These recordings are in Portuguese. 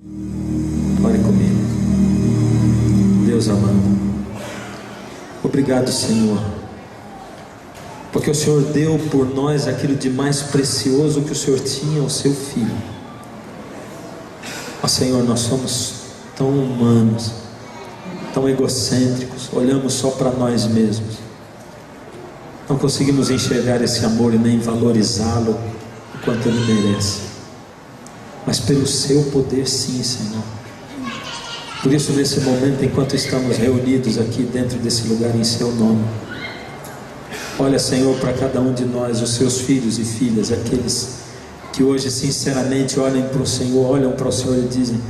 Ore comigo. Deus amado, obrigado, Senhor, porque o Senhor deu por nós aquilo de mais precioso que o Senhor tinha, o seu Filho. Ó Senhor, nós somos tão humanos, tão egocêntricos, olhamos só para nós mesmos, não conseguimos enxergar esse amor e nem valorizá-lo o quanto ele merece. Mas pelo seu poder, sim, Senhor. Por isso, nesse momento, enquanto estamos reunidos aqui dentro desse lugar em seu nome, olha, Senhor, para cada um de nós, os seus filhos e filhas, aqueles que hoje sinceramente olham para o Senhor e dizem: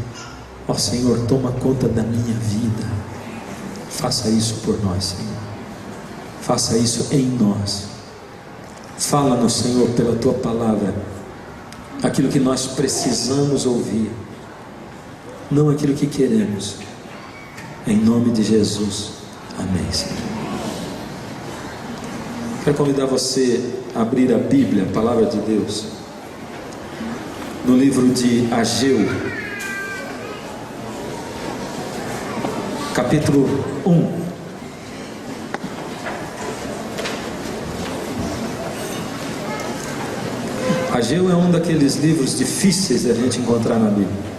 ó Senhor, toma conta da minha vida. Faça isso por nós, Senhor. Faça isso em nós. Fala-nos, Senhor, pela tua palavra, aquilo que nós precisamos ouvir, não aquilo que queremos. Em nome de Jesus, amém, Senhor. Quero convidar você a abrir a Bíblia, a palavra de Deus, no livro de Ageu, capítulo 1. Ageu é um daqueles livros difíceis de a gente encontrar na Bíblia,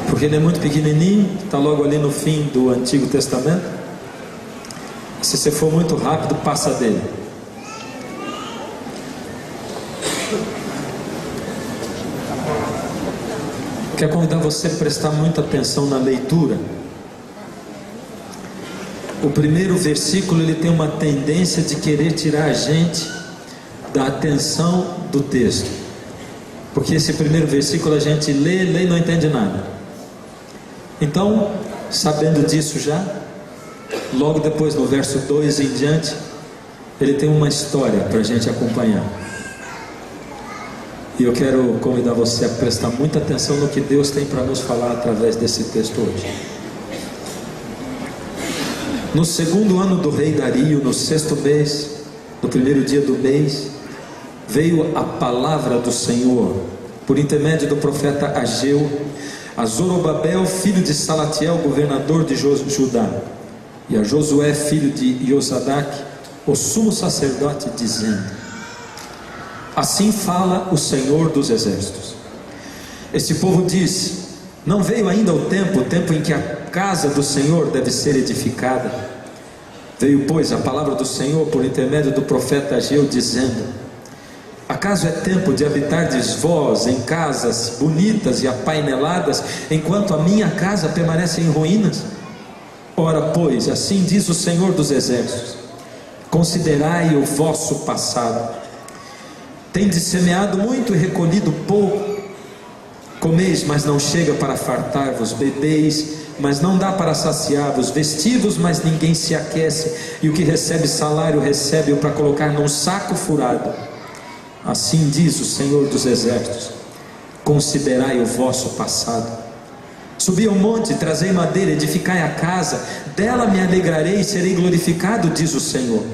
porque ele é muito pequenininho, está logo ali no fim do Antigo Testamento. Se você for muito rápido, passa dele. Quero convidar você a prestar muita atenção na leitura. O primeiro versículo, ele tem uma tendência de querer tirar a gente da atenção do texto, porque esse primeiro versículo a gente lê e não entende nada. Então, sabendo disso já, logo depois no verso 2 em diante, ele tem uma história para a gente acompanhar. E eu quero convidar você a prestar muita atenção no que Deus tem para nos falar através desse texto hoje. No segundo ano do rei Dario, no 6º mês, no primeiro dia do mês, veio a palavra do Senhor, por intermédio do profeta Ageu, a Zorobabel, filho de Salatiel, governador de Judá, e a Josué, filho de Josadac, o sumo sacerdote, dizendo: assim fala o Senhor dos exércitos. Esse povo diz: não veio ainda o tempo em que a casa do Senhor deve ser edificada. Veio, pois, a palavra do Senhor por intermédio do profeta Ageu, dizendo: acaso é tempo de habitardes vós em casas bonitas e apaineladas, enquanto a minha casa permanece em ruínas? Ora, pois, assim diz o Senhor dos exércitos: considerai o vosso passado. Tendes semeado muito e recolhido pouco. Comeis, mas não chega para fartar-vos. Bebeis, mas não dá para saciar-vos. Vestivos, mas ninguém se aquece. E o que recebe salário, recebe-o para colocar num saco furado. Assim diz o Senhor dos exércitos: considerai o vosso passado. Subi ao monte, trazei madeira, edificai a casa, dela me alegrarei e serei glorificado, diz o Senhor.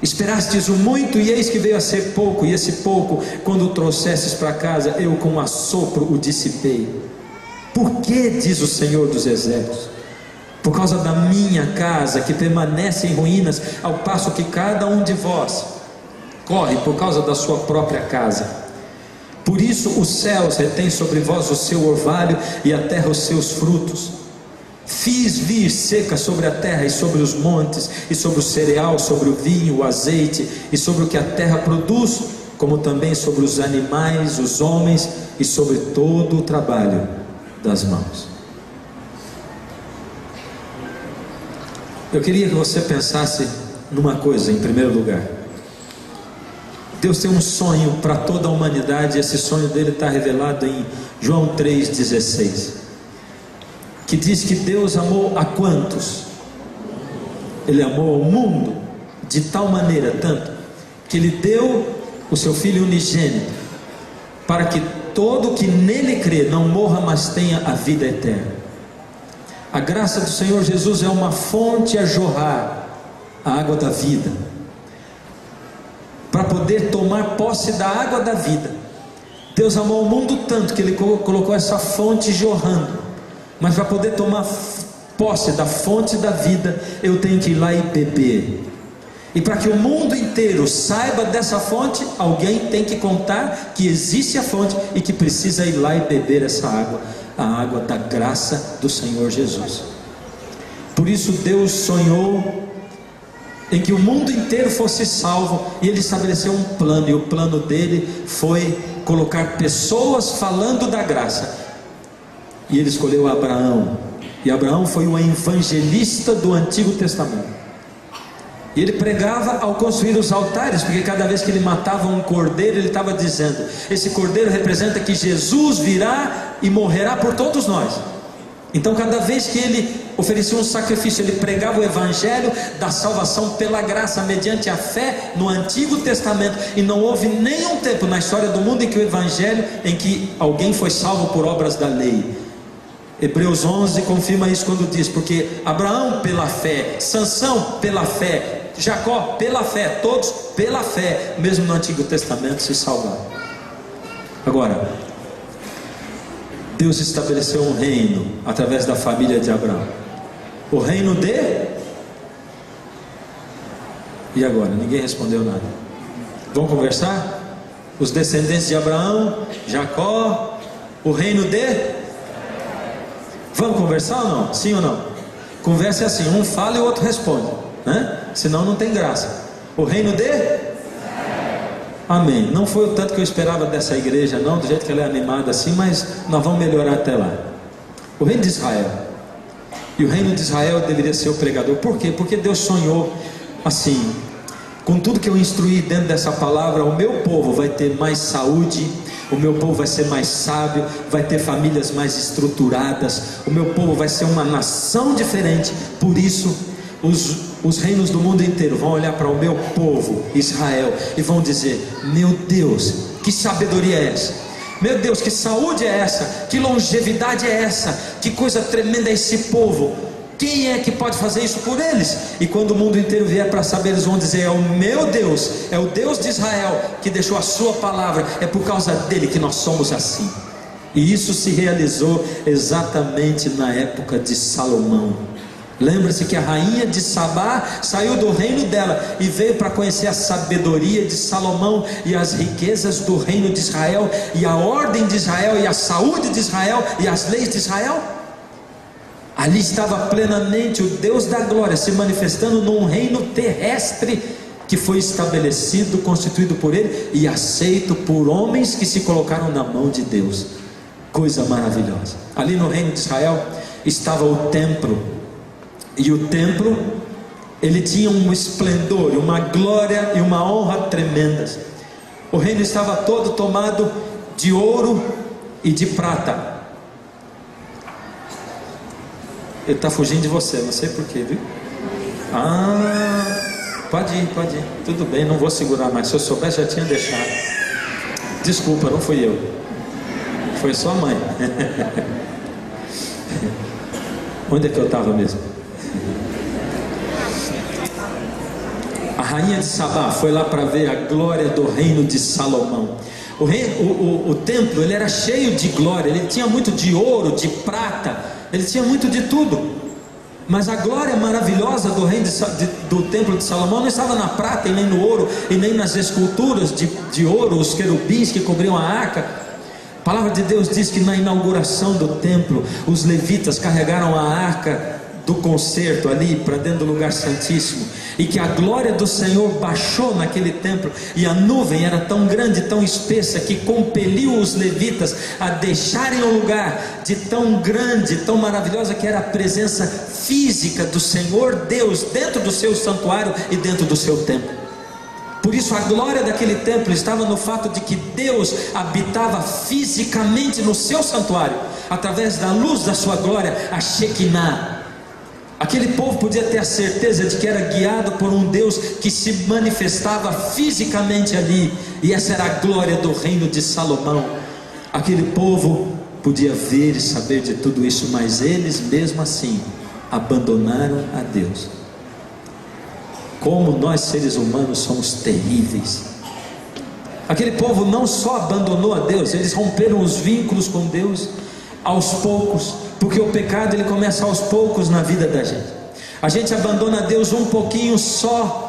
Esperastes o muito, e eis que veio a ser pouco, e esse pouco, quando o trouxestes para casa, eu com um assopro o dissipei. Por que, diz o Senhor dos exércitos? Por causa da minha casa, que permanece em ruínas, ao passo que cada um de vós corre por causa da sua própria casa. Por isso os céus retêm sobre vós o seu orvalho, e a terra os seus frutos. Fiz vir seca sobre a terra e sobre os montes, e sobre o cereal, sobre o vinho, o azeite, e sobre o que a terra produz, como também sobre os animais, os homens, e sobre todo o trabalho das mãos. Eu queria que você pensasse numa coisa em primeiro lugar. Deus tem um sonho para toda a humanidade, e esse sonho dele está revelado em João 3,16, que diz que Deus amou a quantos? Ele amou o mundo de tal maneira, tanto que ele deu o seu Filho unigênito, para que todo que nele crê não morra, mas tenha a vida eterna. A graça do Senhor Jesus é uma fonte a jorrar a água da vida. Para poder tomar posse da água da vida, Deus amou o mundo tanto que Ele colocou essa fonte jorrando, mas para poder tomar posse da fonte da vida, eu tenho que ir lá e beber. E para que o mundo inteiro saiba dessa fonte, alguém tem que contar que existe a fonte e que precisa ir lá e beber essa água, a água da graça do Senhor Jesus. Por isso Deus sonhou em que o mundo inteiro fosse salvo, e Ele estabeleceu um plano, e o plano dele foi colocar pessoas falando da graça, e Ele escolheu Abraão, e Abraão foi o evangelista do Antigo Testamento, e ele pregava ao construir os altares, porque cada vez que ele matava um cordeiro, ele estava dizendo: esse cordeiro representa que Jesus virá e morrerá por todos nós. Então cada vez que ele oferecia um sacrifício, ele pregava o evangelho da salvação pela graça, mediante a fé no Antigo Testamento. E não houve nenhum tempo na história do mundo em que o evangelho, em que alguém foi salvo por obras da lei. Hebreus 11 confirma isso quando diz: porque Abraão pela fé, Sansão pela fé, Jacó pela fé, todos pela fé, mesmo no Antigo Testamento, se salvaram. Agora, Deus estabeleceu um reino através da família de Abraão, o reino de... E agora? Ninguém respondeu nada. Vamos conversar? Os descendentes de Abraão, Jacó, o reino de... Vamos conversar ou não? Sim ou não? Conversa é assim, um fala e o outro responde, né? Senão não tem graça. O reino de... Amém. Não foi o tanto que eu esperava dessa igreja não, do jeito que ela é animada assim, mas nós vamos melhorar até lá. O reino de Israel. E o reino de Israel deveria ser o pregador. Por quê? Porque Deus sonhou assim: com tudo que eu instruí dentro dessa palavra, o meu povo vai ter mais saúde, o meu povo vai ser mais sábio, vai ter famílias mais estruturadas, o meu povo vai ser uma nação diferente. Por isso os reinos do mundo inteiro vão olhar para o meu povo Israel e vão dizer: meu Deus, que sabedoria é essa? Meu Deus, que saúde é essa? Que longevidade é essa? Que coisa tremenda é esse povo? Quem é que pode fazer isso por eles? E quando o mundo inteiro vier para saber, eles vão dizer: é o meu Deus, é o Deus de Israel que deixou a sua palavra, é por causa dele que nós somos assim. E isso se realizou exatamente na época de Salomão. Lembra-se que a rainha de Sabá saiu do reino dela e veio para conhecer a sabedoria de Salomão e as riquezas do reino de Israel, e a ordem de Israel, e a saúde de Israel, e as leis de Israel. Ali estava plenamente o Deus da glória se manifestando num reino terrestre que foi estabelecido, constituído por ele e aceito por homens que se colocaram na mão de Deus. Coisa maravilhosa. Ali no reino de Israel estava o templo, e o templo, ele tinha um esplendor, uma glória e uma honra tremendas. O reino estava todo tomado de ouro e de prata. Ele está fugindo de você, não sei porquê, viu? Pode ir, tudo bem, não vou segurar mais. Se eu soubesse, já tinha deixado. Desculpa, não fui eu, foi sua mãe. Onde é que eu estava mesmo? A rainha de Sabá foi lá para ver a glória do reino de Salomão. O templo, ele era cheio de glória, ele tinha muito de ouro, de prata, ele tinha muito de tudo. Mas a glória maravilhosa do reino do templo de Salomão não estava na prata e nem no ouro e nem nas esculturas de ouro, os querubins que cobriam a arca. A palavra de Deus diz que na inauguração do templo, os levitas carregaram a arca do concerto ali para dentro do lugar santíssimo, e que a glória do Senhor baixou naquele templo, e a nuvem era tão grande, tão espessa, que compeliu os levitas a deixarem o lugar de tão grande, tão maravilhosa que era a presença física do Senhor Deus dentro do seu santuário e dentro do seu templo. Por isso a glória daquele templo estava no fato de que Deus habitava fisicamente no seu santuário, através da luz da sua glória, a Shekinah. Aquele povo podia ter a certeza de que era guiado por um Deus que se manifestava fisicamente ali, e essa era a glória do reino de Salomão. Aquele povo podia ver e saber de tudo isso, mas eles mesmo assim abandonaram a Deus. Como nós seres humanos somos terríveis. Aquele povo não só abandonou a Deus, eles romperam os vínculos com Deus aos poucos, porque o pecado ele começa aos poucos na vida da gente. A gente abandona Deus um pouquinho só,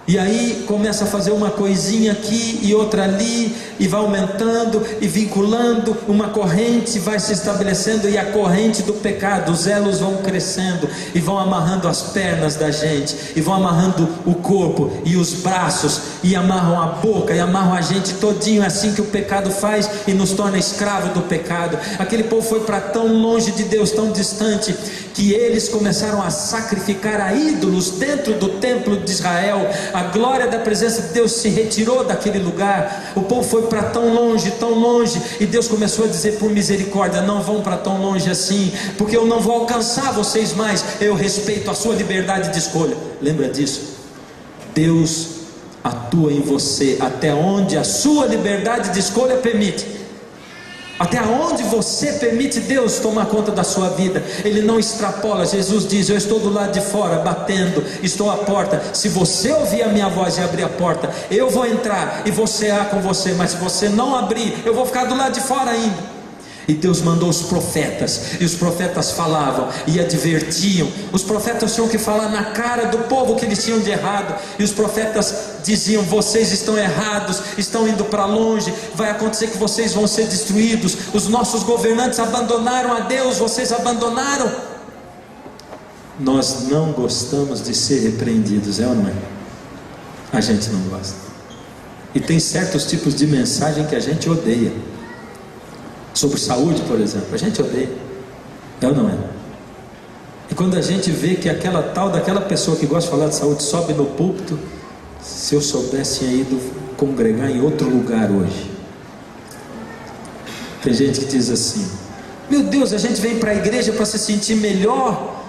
e aí começa a fazer uma coisinha aqui e outra ali, e vai aumentando e vinculando, uma corrente vai se estabelecendo, e a corrente do pecado, os elos vão crescendo, e vão amarrando as pernas da gente, e vão amarrando o corpo, e os braços, e amarram a boca, e amarram a gente todinho. É assim que o pecado faz, e nos torna escravo do pecado. Aquele povo foi para tão longe de Deus, tão distante, que eles começaram a sacrificar a ídolos dentro do templo de Israel. A glória da presença de Deus se retirou daquele lugar. O povo foi para tão longe, e Deus começou a dizer: por misericórdia, não vão para tão longe assim, porque eu não vou alcançar vocês mais. Eu respeito a sua liberdade de escolha. Lembra disso? Deus atua em você até onde a sua liberdade de escolha permite. Até onde você permite Deus tomar conta da sua vida. Ele não extrapola. Jesus diz: eu estou do lado de fora batendo, estou à porta. Se você ouvir a minha voz e abrir a porta, eu vou entrar e vou cear com você. Mas se você não abrir, eu vou ficar do lado de fora ainda. E Deus mandou os profetas, e os profetas falavam e advertiam. Os profetas tinham que falar na cara do povo que eles tinham de errado, e os profetas diziam: vocês estão errados, estão indo para longe, vai acontecer que vocês vão ser destruídos. Os nossos governantes abandonaram a Deus, vocês abandonaram. Nós não gostamos de ser repreendidos, é ou não é? A gente não gosta. E tem certos tipos de mensagem que a gente odeia. Sobre saúde, por exemplo, a gente odeia, é ou não é? E quando a gente vê que aquela tal daquela pessoa que gosta de falar de saúde sobe no púlpito, se eu soubesse, tinha ido congregar em outro lugar hoje. Tem gente que diz assim: meu Deus, a gente vem para a igreja para se sentir melhor.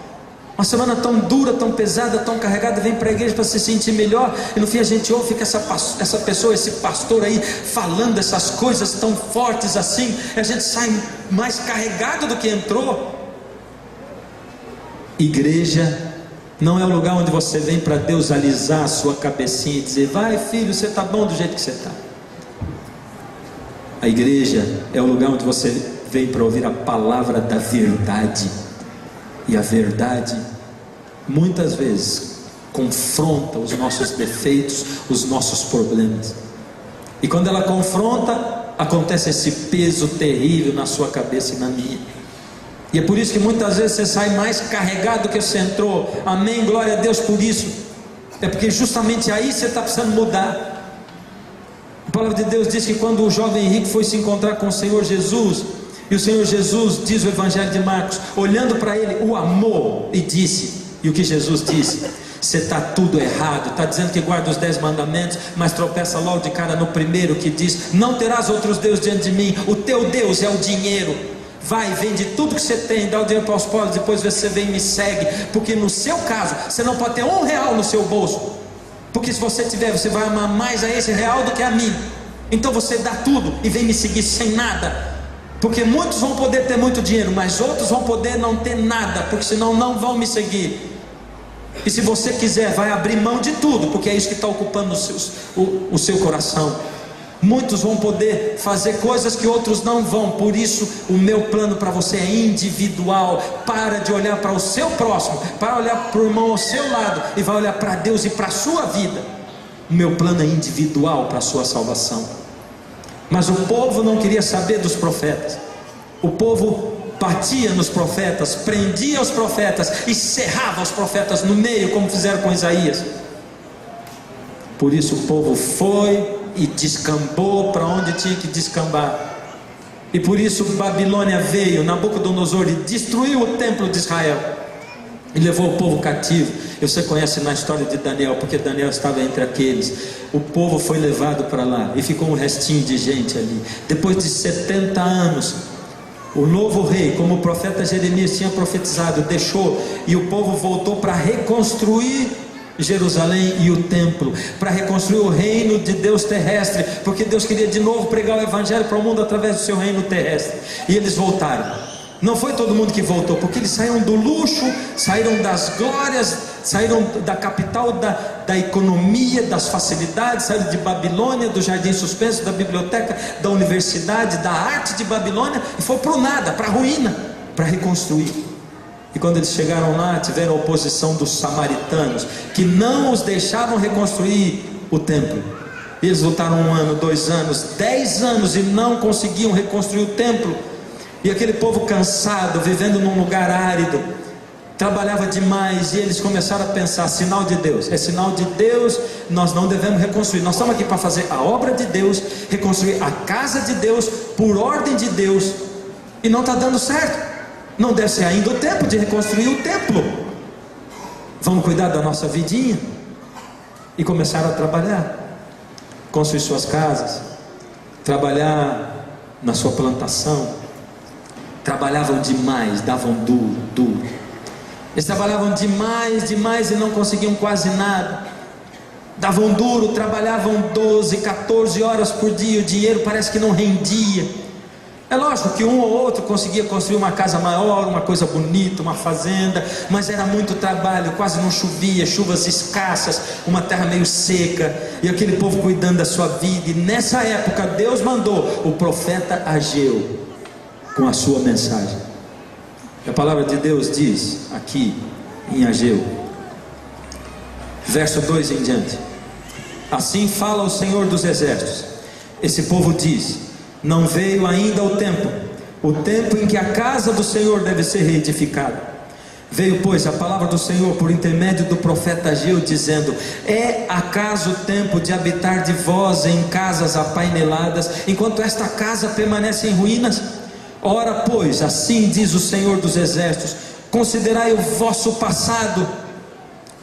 Uma semana tão dura, tão pesada, tão carregada, vem para a igreja para se sentir melhor. E no fim a gente ouve, fica essa pessoa, esse pastor aí falando essas coisas tão fortes assim, e a gente sai mais carregado do que entrou. Igreja não é o lugar onde você vem para Deus alisar a sua cabecinha e dizer: vai filho, você está bom do jeito que você está. A igreja é o lugar onde você vem para ouvir a palavra da verdade. E a verdade muitas vezes confronta os nossos defeitos, os nossos problemas. E quando ela confronta, acontece esse peso terrível na sua cabeça e na minha. E é por isso que muitas vezes você sai mais carregado do que você entrou. Amém, glória a Deus por isso. É porque justamente aí você está precisando mudar. A palavra de Deus diz que quando o jovem rico foi se encontrar com o Senhor Jesus, e o Senhor Jesus, diz o Evangelho de Marcos, olhando para ele, o amou e disse. E o que Jesus disse? Você está tudo errado. Está dizendo que guarda os 10 mandamentos, mas tropeça logo de cara no primeiro, que diz: não terás outros deuses diante de mim. O teu Deus é o dinheiro. Vai, vende tudo que você tem, dá o dinheiro para os pobres, depois você vem e me segue. Porque no seu caso, você não pode ter R$1 no seu bolso, porque se você tiver, você vai amar mais a esse real do que a mim. Então você dá tudo e vem me seguir sem nada. Porque muitos vão poder ter muito dinheiro, mas outros vão poder não ter nada, porque senão não vão me seguir. E se você quiser, vai abrir mão de tudo, porque é isso que está ocupando o seu coração. Muitos vão poder fazer coisas que outros não vão. Por isso o meu plano para você é individual. Para de olhar para o seu próximo, para olhar para o irmão ao seu lado, e vai olhar para Deus e para a sua vida. O meu plano é individual para a sua salvação. Mas o povo não queria saber dos profetas. O povo batia nos profetas, prendia os profetas e cerrava os profetas no meio, como fizeram com Isaías. Por isso o povo foi e descambou para onde tinha que descambar. E por isso Babilônia veio, Nabucodonosor, e destruiu o templo de Israel e levou o povo cativo. Você conhece na história de Daniel, porque Daniel estava entre aqueles. O povo foi levado para lá e ficou um restinho de gente ali. Depois de 70 anos, o novo rei, como o profeta Jeremias tinha profetizado, deixou, e o povo voltou para reconstruir Jerusalém e o templo, para reconstruir o reino de Deus terrestre, porque Deus queria de novo pregar o evangelho para o mundo através do seu reino terrestre. E eles voltaram. Não foi todo mundo que voltou, porque eles saíram do luxo, saíram das glórias, saíram da capital da economia, das facilidades, saíram de Babilônia, do jardim suspenso, da biblioteca, da universidade, da arte de Babilônia, e foram para o nada, para a ruína, para reconstruir. E quando eles chegaram lá, tiveram a oposição dos samaritanos, que não os deixavam reconstruir o templo. Eles lutaram 1 ano, 2 anos, 10 anos e não conseguiam reconstruir o templo. E aquele povo cansado, vivendo num lugar árido, trabalhava demais, e eles começaram a pensar: sinal de Deus, é sinal de Deus, nós não devemos reconstruir, nós estamos aqui para fazer a obra de Deus, reconstruir a casa de Deus, por ordem de Deus, e não está dando certo, não deve ser ainda o tempo de reconstruir o templo, vamos cuidar da nossa vidinha. E começaram a trabalhar, construir suas casas, trabalhar na sua plantação, trabalhavam demais, davam duro. Eles trabalhavam demais e não conseguiam quase nada, davam duro, trabalhavam 12, 14 horas por dia, o dinheiro parece que não rendia. É lógico que um ou outro conseguia construir uma casa maior, uma coisa bonita, uma fazenda, mas era muito trabalho, quase não chovia, chuvas escassas, uma terra meio seca, e aquele povo cuidando da sua vida. E nessa época Deus mandou o profeta Ageu com a sua mensagem. A palavra de Deus diz aqui em Ageu, verso 2 em diante: assim fala o Senhor dos exércitos, esse povo diz: não veio ainda o tempo em que a casa do Senhor deve ser reedificada. Veio, pois, a palavra do Senhor por intermédio do profeta Ageu, dizendo: é acaso o tempo de habitar de vós em casas apaineladas, enquanto esta casa permanece em ruínas? Ora, pois, assim diz o Senhor dos exércitos: considerai o vosso passado,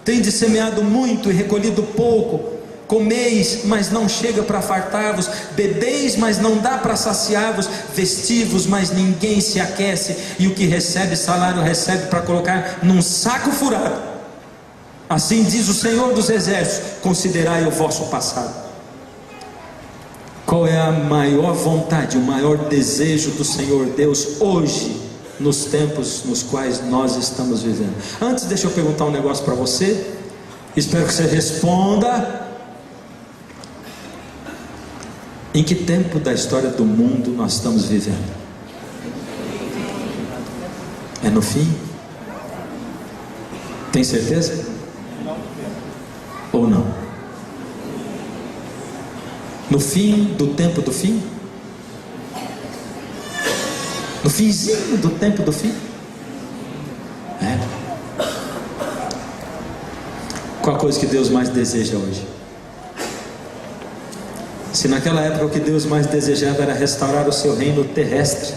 tendes semeado muito e recolhido pouco, comeis, mas não chega para fartar-vos, bebeis, mas não dá para saciar-vos, vestivos, mas ninguém se aquece, e o que recebe salário recebe para colocar num saco furado. Assim diz o Senhor dos exércitos: considerai o vosso passado. Qual é a maior vontade, o maior desejo do Senhor Deus hoje, nos tempos nos quais nós estamos vivendo? Antes, deixa eu perguntar um negócio para você, espero que você responda. Em que tempo da história do mundo nós estamos vivendo? É no fim? Tem certeza? Ou não? No fim do tempo do fim? No finzinho do tempo do fim? É. Qual a coisa que Deus mais deseja hoje? Se naquela época o que Deus mais desejava era restaurar o seu reino terrestre,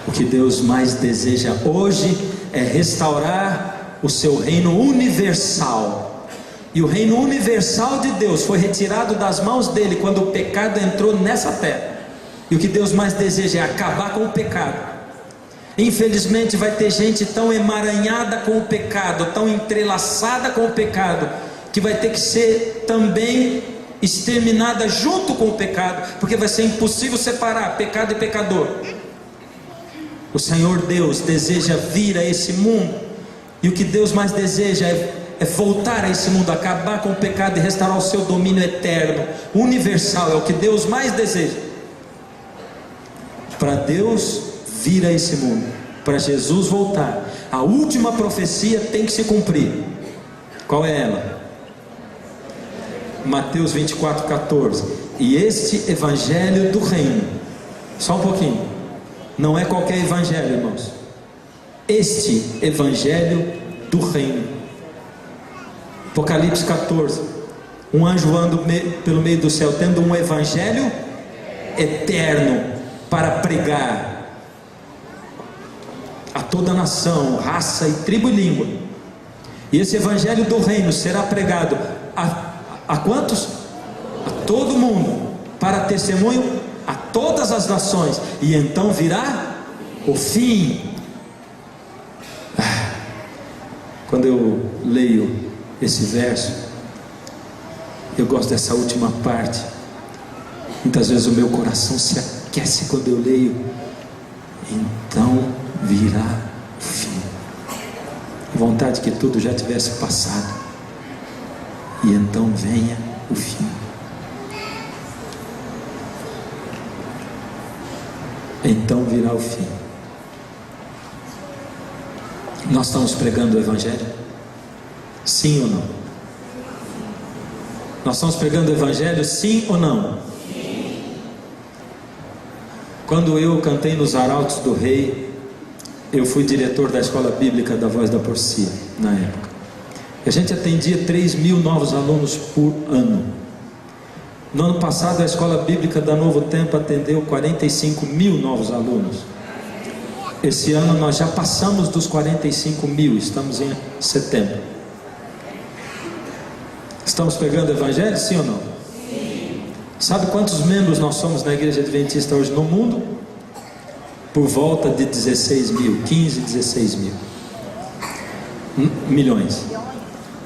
o que Deus mais deseja hoje é restaurar o seu reino universal. E o reino universal de Deus foi retirado das mãos dele quando o pecado entrou nessa terra. E o que Deus mais deseja é acabar com o pecado. Infelizmente vai ter gente tão emaranhada com o pecado, tão entrelaçada com o pecado, que vai ter que ser também exterminada junto com o pecado, porque vai ser impossível separar pecado e pecador. O Senhor Deus deseja vir a esse mundo, e o que Deus mais deseja é voltar a esse mundo, acabar com o pecado e restaurar o seu domínio eterno, universal. É o que Deus mais deseja. Para Deus vir a esse mundo, para Jesus voltar, a última profecia tem que se cumprir. Qual é ela? Mateus 24:14. E este evangelho do reino, só um pouquinho, não é qualquer evangelho, irmãos. Este evangelho do reino. Apocalipse 14. Um anjo anda pelo meio do céu, tendo um evangelho eterno para pregar a toda nação, raça e tribo e língua. E esse evangelho do reino será pregado a quantos? A todo mundo, para testemunho a todas as nações, e então virá o fim. Quando eu leio esse verso, eu gosto dessa última parte. Muitas vezes o meu coração se aquece quando eu leio: então virá o fim. vontade que tudo já tivesse passado, e então venha o fim. Então virá o fim. Nós estamos pregando o Evangelho? Sim ou não? Nós estamos pregando o Evangelho, sim ou não? Sim. Quando eu cantei nos Arautos do Rei, eu fui diretor da Escola Bíblica da Voz da Porcia, na época. A gente atendia 3.000 novos alunos por ano. No ano passado, a Escola Bíblica da Novo Tempo atendeu 45.000 novos alunos. Esse ano nós já passamos dos 45.000, estamos em setembro. Estamos pregando o Evangelho, sim ou não? Sim. Sabe quantos membros nós somos na Igreja Adventista hoje no mundo? Por volta de 16 mil, 15, 16 mil. Milhões.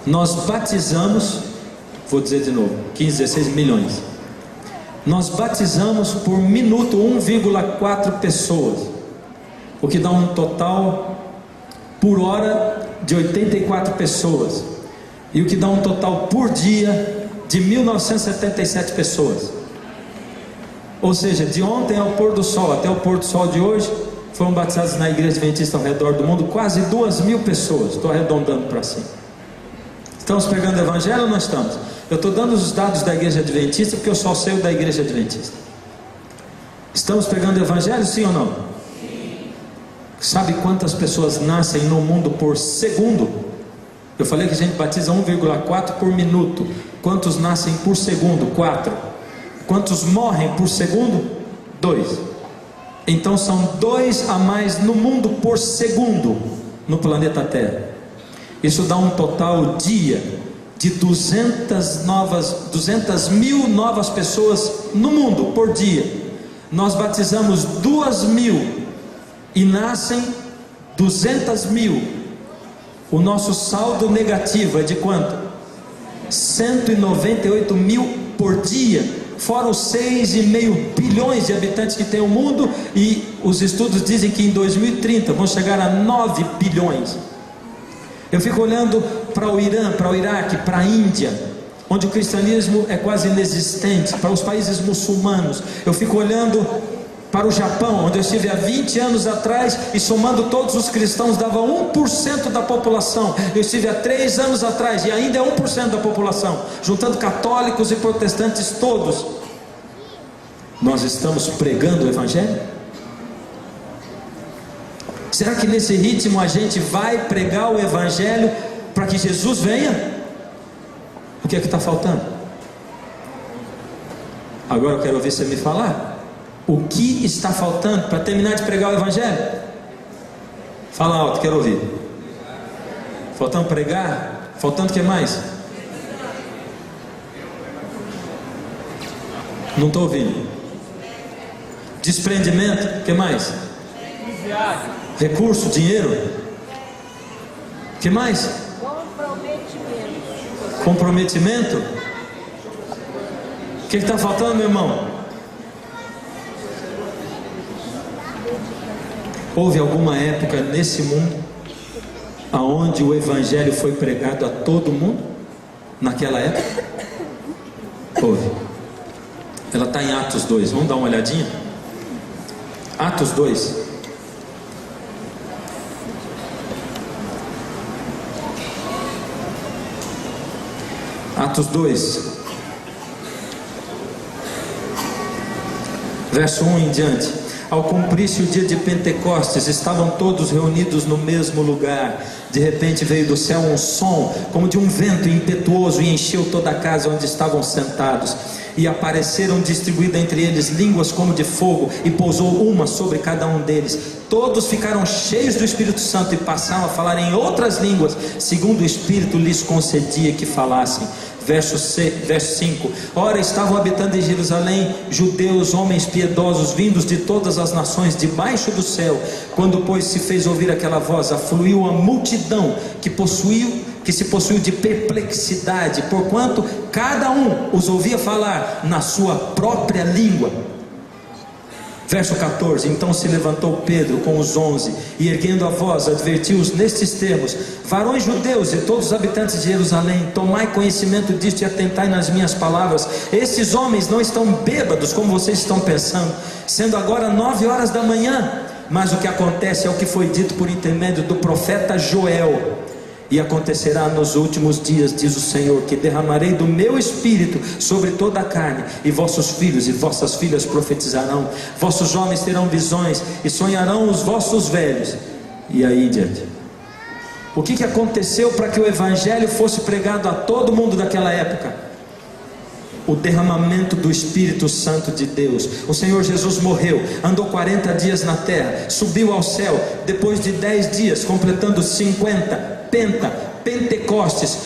Nós batizamos, vou dizer de novo, 15, 16 milhões. Nós batizamos por minuto 1,4 pessoas, o que dá um total por hora de 84 pessoas, e o que dá um total por dia de 1.977 pessoas. Ou seja, de ontem ao pôr do sol até o pôr do sol de hoje, foram batizados na Igreja Adventista ao redor do mundo quase 2.000 pessoas. Estou arredondando para cima. Estamos pregando o Evangelho ou não estamos? Eu estou dando os dados da Igreja Adventista porque eu só sei o da Igreja Adventista. Estamos pregando o Evangelho, sim ou não? Sim. Sabe quantas pessoas nascem no mundo por segundo? Eu falei que a gente batiza 1,4 por minuto. Quantos nascem por segundo? 4. Quantos morrem por segundo? 2. Então são 2 a mais no mundo por segundo no planeta Terra. Isso dá um total dia de 200.000 novas pessoas no mundo por dia. Nós batizamos 2.000 e nascem 200.000. O nosso saldo negativo é de quanto? 198.000 por dia, fora os 6,5 bilhões de habitantes que tem o mundo, e os estudos dizem que em 2030 vão chegar a 9 bilhões. Eu fico olhando para o Irã, para o Iraque, para a Índia, onde o cristianismo é quase inexistente, para os países muçulmanos. Eu fico olhando para o Japão, onde eu estive há 20 anos atrás, e somando todos os cristãos dava 1% da população. Eu estive há 3 anos atrás e ainda é 1% da população, juntando católicos e protestantes todos. Nós estamos pregando o Evangelho? Será que nesse ritmo a gente vai pregar o Evangelho para que Jesus venha? O que é que está faltando? Agora eu quero ouvir você me falar. O que está faltando para terminar de pregar o Evangelho? Fala alto, quero ouvir. Faltando pregar? Faltando o que mais? Não estou ouvindo. Desprendimento? O que mais? Recurso, dinheiro? O que mais? Comprometimento? O que está faltando, meu irmão? Houve alguma época nesse mundo aonde o Evangelho foi pregado a todo mundo? Naquela época? Houve. Ela está em Atos 2, vamos dar uma olhadinha? Atos 2. Atos 2, verso 1 em diante. Ao cumprir-se o dia de Pentecostes, estavam todos reunidos no mesmo lugar. De repente veio do céu um som, como de um vento impetuoso, e encheu toda a casa onde estavam sentados. E apareceram distribuídas entre eles línguas como de fogo, e pousou uma sobre cada um deles. Todos ficaram cheios do Espírito Santo e passaram a falar em outras línguas, segundo o Espírito lhes concedia que falassem. Verso 5. Ora, estavam habitando em Jerusalém judeus, homens piedosos, vindos de todas as nações debaixo do céu. Quando, pois, se fez ouvir aquela voz, afluiu a multidão que se possuiu de perplexidade, porquanto cada um os ouvia falar na sua própria língua. Verso 14: então se levantou Pedro com os 11 e erguendo a voz advertiu-os nestes termos: varões judeus e todos os habitantes de Jerusalém, tomai conhecimento disto e atentai nas minhas palavras. Esses homens não estão bêbados como vocês estão pensando, sendo agora 9 horas da manhã. Mas o que acontece é o que foi dito por intermédio do profeta Joel: e acontecerá nos últimos dias, diz o Senhor, que derramarei do meu espírito sobre toda a carne, e vossos filhos e vossas filhas profetizarão, vossos jovens terão visões, e sonharão os vossos velhos. E aí diante, o que aconteceu para que o evangelho fosse pregado a todo mundo daquela época? O derramamento do Espírito Santo de Deus. O Senhor Jesus morreu, andou 40 dias na terra, subiu ao céu, depois de 10 dias, completando 50, Pentecostes,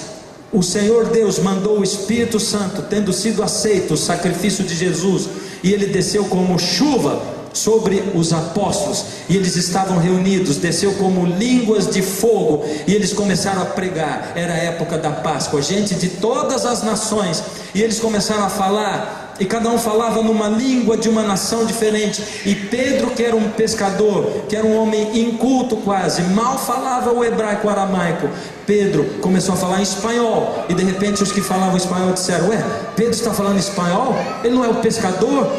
o Senhor Deus mandou o Espírito Santo, tendo sido aceito o sacrifício de Jesus, e ele desceu como chuva sobre os apóstolos, e eles estavam reunidos, desceu como línguas de fogo, e eles começaram a pregar. Era a época da Páscoa, gente de todas as nações, e eles começaram a falar, e cada um falava numa língua de uma nação diferente. E Pedro, que era um pescador, que era um homem inculto quase, mal falava o hebraico aramaico, Pedro começou a falar em espanhol, e de repente os que falavam espanhol disseram: ué, Pedro está falando espanhol? Ele não é o pescador?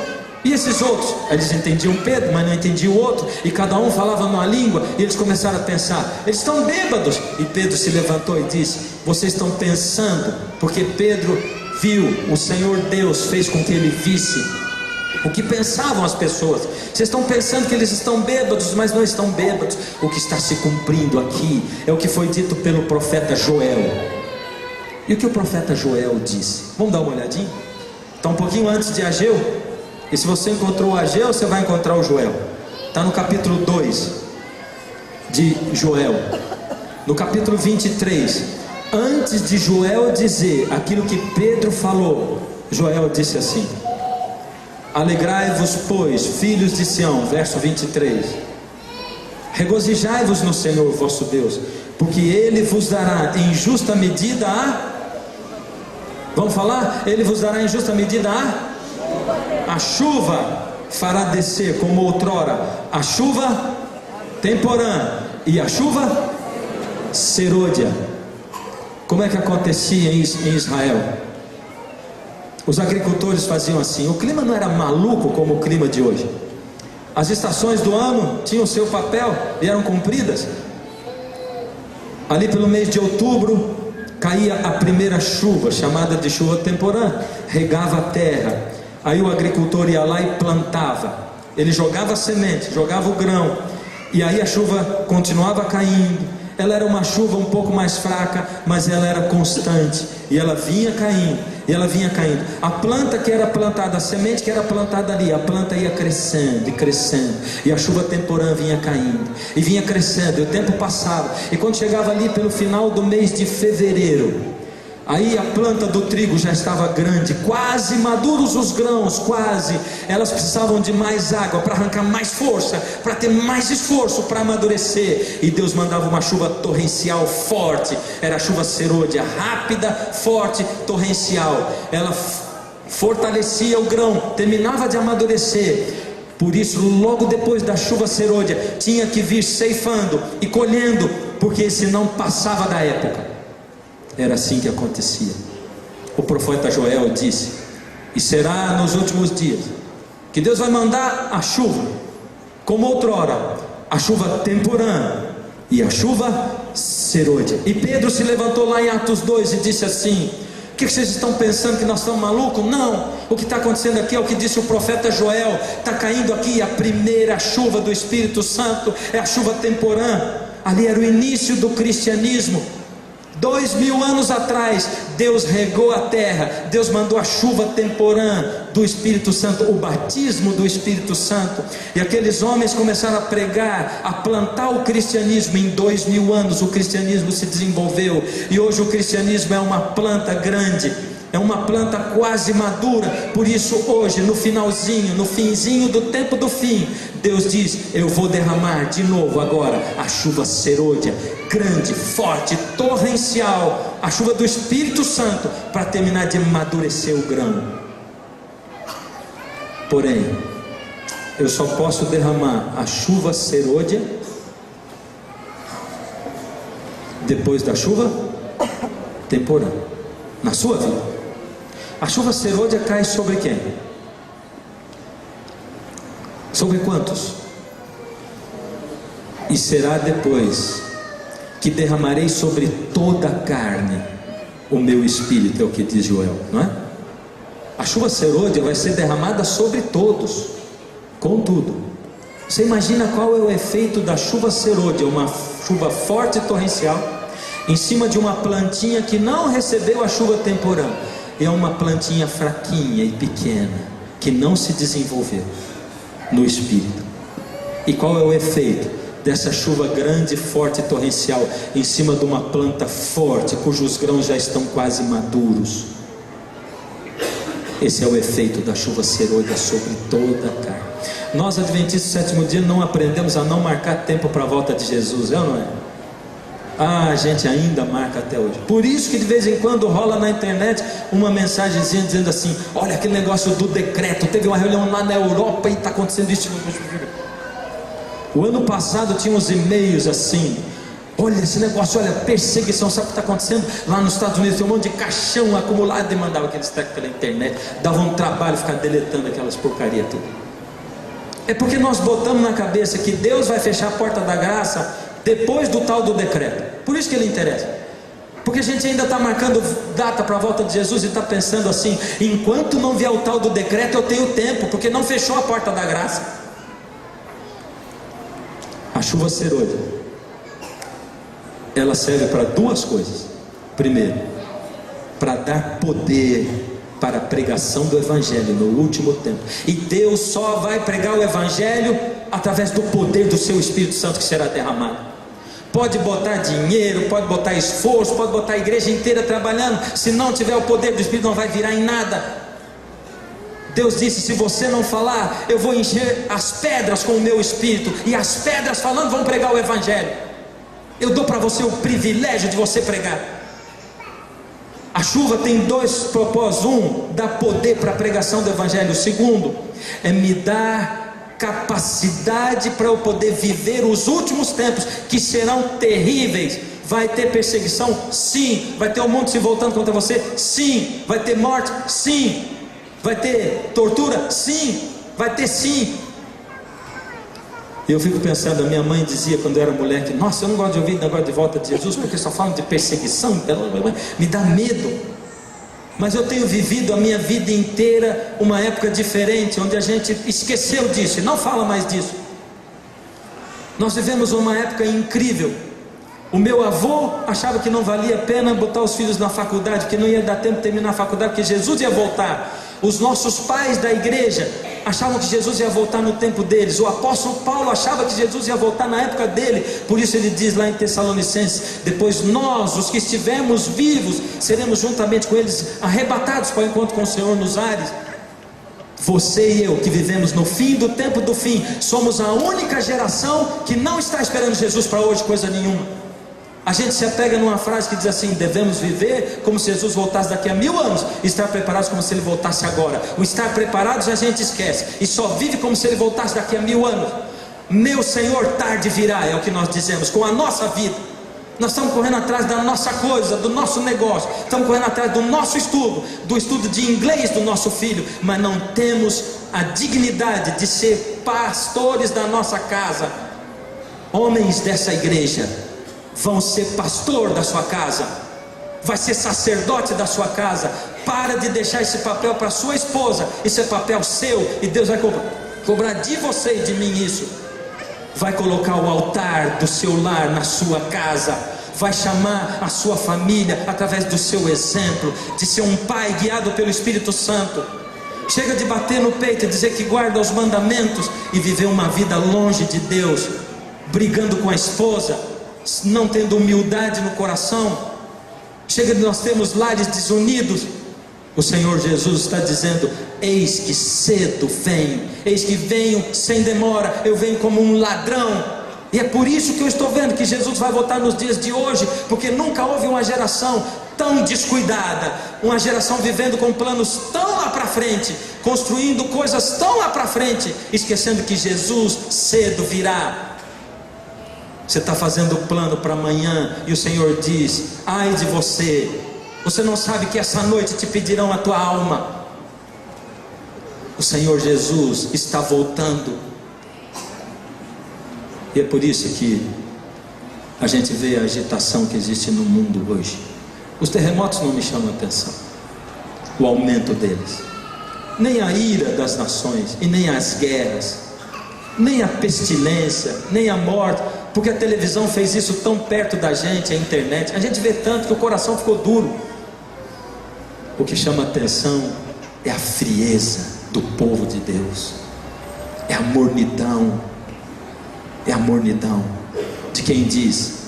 E esses outros? Eles entendiam Pedro, mas não entendiam o outro, e cada um falava numa língua, e eles começaram a pensar: eles estão bêbados. E Pedro se levantou e disse: vocês estão pensando, porque Pedro viu, o Senhor Deus fez com que ele visse o que pensavam as pessoas. Vocês estão pensando que eles estão bêbados, mas não estão bêbados. O que está se cumprindo aqui é o que foi dito pelo profeta Joel. E o que o profeta Joel disse? Vamos dar uma olhadinha? Está um pouquinho antes de Ageu, e se você encontrou o Ageu, você vai encontrar o Joel. Está no capítulo 2 de Joel, no capítulo 23. Antes de Joel dizer aquilo que Pedro falou, Joel disse assim: alegrai-vos, pois, filhos de Sião, verso 23, regozijai-vos no Senhor vosso Deus, porque Ele vos dará em justa medida vamos falar? Ele vos dará em justa medida a chuva fará descer como outrora a chuva temporã e a chuva serôdia. Como é que acontecia em Israel? Os agricultores faziam assim. O clima não era maluco como o clima de hoje. As estações do ano tinham seu papel e eram cumpridas. Ali pelo mês de outubro caía a primeira chuva, chamada de chuva temporã, regava a terra. Aí o agricultor ia lá e plantava. Ele jogava a semente, jogava o grão, e aí a chuva continuava caindo. Ela era uma chuva um pouco mais fraca, mas ela era constante, e ela vinha caindo, e ela vinha caindo. A planta que era plantada, a semente que era plantada ali, a planta ia crescendo e crescendo, e a chuva temporã vinha caindo, e vinha crescendo, e o tempo passava, e quando chegava ali pelo final do mês de fevereiro, aí a planta do trigo já estava grande, quase maduros os grãos, quase. Elas precisavam de mais água para arrancar mais força, para ter mais esforço para amadurecer. E Deus mandava uma chuva torrencial forte. Era a chuva serôdia, rápida, forte, torrencial. Ela fortalecia o grão, terminava de amadurecer. Por isso, logo depois da chuva serôdia, tinha que vir ceifando e colhendo, porque senão passava da época. Era assim que acontecia. O profeta Joel disse: e será nos últimos dias que Deus vai mandar a chuva, como outrora, a chuva temporã e a chuva serôdia. E Pedro se levantou lá em Atos 2 e disse assim: o que vocês estão pensando, que nós estamos malucos? Não, o que está acontecendo aqui é o que disse o profeta Joel. Está caindo aqui a primeira chuva do Espírito Santo, é a chuva temporã. Ali era o início do cristianismo. 2000 anos atrás, Deus regou a terra, Deus mandou a chuva temporã do Espírito Santo, o batismo do Espírito Santo, e aqueles homens começaram a pregar, a plantar o cristianismo. Em 2000 anos o cristianismo se desenvolveu, e hoje o cristianismo é uma planta grande, é uma planta quase madura. Por isso hoje, no finalzinho, no finzinho do tempo do fim, Deus diz: eu vou derramar de novo agora a chuva serôdia, grande, forte, torrencial, a chuva do Espírito Santo, para terminar de amadurecer o grão. Porém, eu só posso derramar a chuva serôdia depois da chuva temporã na sua vida. A chuva serôdia cai sobre quem? Sobre quantos? E será depois que derramarei sobre toda a carne o meu espírito, é o que diz Joel, não é? A chuva serôdia vai ser derramada sobre todos. Contudo, você imagina qual é o efeito da chuva serôdia, uma chuva forte e torrencial, em cima de uma plantinha que não recebeu a chuva temporã. É uma plantinha fraquinha e pequena, que não se desenvolveu no espírito. E qual é o efeito dessa chuva grande, forte e torrencial em cima de uma planta forte, cujos grãos já estão quase maduros? Esse é o efeito da chuva serôdia sobre toda a carne. Nós, adventistas do sétimo dia, não aprendemos a não marcar tempo para a volta de Jesus, é ou não é? A gente ainda marca até hoje. Por isso que de vez em quando rola na internet uma mensagenzinha dizendo assim: olha aquele negócio do decreto, teve uma reunião lá na Europa e está acontecendo isso. O ano passado tinha uns e-mails assim: olha esse negócio, olha, perseguição, sabe o que está acontecendo? Lá nos Estados Unidos tem um monte de caixão acumulado, e mandava aqueles textos pela internet, dava um trabalho ficar deletando aquelas porcarias tudo. É porque nós botamos na cabeça que Deus vai fechar a porta da graça depois do tal do decreto. Por isso que ele interessa. Porque a gente ainda está marcando data para a volta de Jesus e está pensando assim: enquanto não vier o tal do decreto eu tenho tempo, porque não fechou a porta da graça. A chuva serôdia, ela serve para duas coisas. Primeiro, para dar poder para a pregação do Evangelho no último tempo. E Deus só vai pregar o Evangelho através do poder do seu Espírito Santo que será derramado. Pode botar dinheiro, pode botar esforço, pode botar a igreja inteira trabalhando, se não tiver o poder do Espírito não vai virar em nada. Deus disse: se você não falar, eu vou encher as pedras com o meu Espírito, e as pedras falando vão pregar o Evangelho. Eu dou para você o privilégio de você pregar. A chuva tem dois propósitos: um, dar poder para a pregação do Evangelho. O segundo é me dar capacidade para eu poder viver os últimos tempos, que serão terríveis. Vai ter perseguição? Sim. Vai ter o mundo se voltando contra você? Sim. Vai ter morte? Sim. Vai ter tortura? Sim. Vai ter sim. Eu fico pensando, a minha mãe dizia quando eu era moleque: nossa, eu não gosto de ouvir negócio de volta de Jesus, porque só falam de perseguição, me dá medo. Mas eu tenho vivido a minha vida inteira uma época diferente, onde a gente esqueceu disso e não fala mais disso. Nós vivemos uma época incrível. O meu avô achava que não valia a pena botar os filhos na faculdade, que não ia dar tempo de terminar a faculdade, porque Jesus ia voltar. Os nossos pais da igreja achavam que Jesus ia voltar no tempo deles. O apóstolo Paulo achava que Jesus ia voltar na época dele. Por isso ele diz lá em Tessalonicenses: depois nós, os que estivermos vivos, seremos juntamente com eles arrebatados para o encontro com o Senhor nos ares. Você e eu, que vivemos no fim do tempo do fim, somos a única geração que não está esperando Jesus para hoje coisa nenhuma. A gente se apega numa frase que diz assim: devemos viver como se Jesus voltasse daqui a 1000 anos, e estar preparados como se ele voltasse agora. O estar preparados a gente esquece, e só vive como se ele voltasse daqui a 1000 anos. Meu Senhor tarde virá, é o que nós dizemos com a nossa vida. Nós estamos correndo atrás da nossa coisa, do nosso negócio, estamos correndo atrás do nosso estudo, do estudo de inglês do nosso filho, mas não temos a dignidade de ser pastores da nossa casa. Homens dessa igreja vão ser pastor da sua casa, vai ser sacerdote da sua casa. Para de deixar esse papel para sua esposa, isso é papel seu, e Deus vai cobrar de você e de mim isso. Vai colocar o altar do seu lar na sua casa, vai chamar a sua família através do seu exemplo, de ser um pai guiado pelo Espírito Santo. Chega de bater no peito e dizer que guarda os mandamentos e viver uma vida longe de Deus, brigando com a esposa, não tendo humildade no coração. Chega de nós termos lares desunidos. O Senhor Jesus está dizendo: eis que cedo venho, eis que venho sem demora, eu venho como um ladrão. E é por isso que eu estou vendo que Jesus vai voltar nos dias de hoje, porque nunca houve uma geração tão descuidada, uma geração vivendo com planos tão lá para frente, construindo coisas tão lá para frente, esquecendo que Jesus cedo virá. Você está fazendo plano para amanhã, e o Senhor diz: ai de você, você não sabe que essa noite te pedirão a tua alma. O Senhor Jesus está voltando, e é por isso que a gente vê a agitação que existe no mundo hoje. Os terremotos não me chamam a atenção, o aumento deles, nem a ira das nações, e nem as guerras, nem a pestilência, nem a morte, porque a televisão fez isso tão perto da gente, a internet, a gente vê tanto que o coração ficou duro. O que chama a atenção é a frieza do povo de Deus, é a mornidão de quem diz.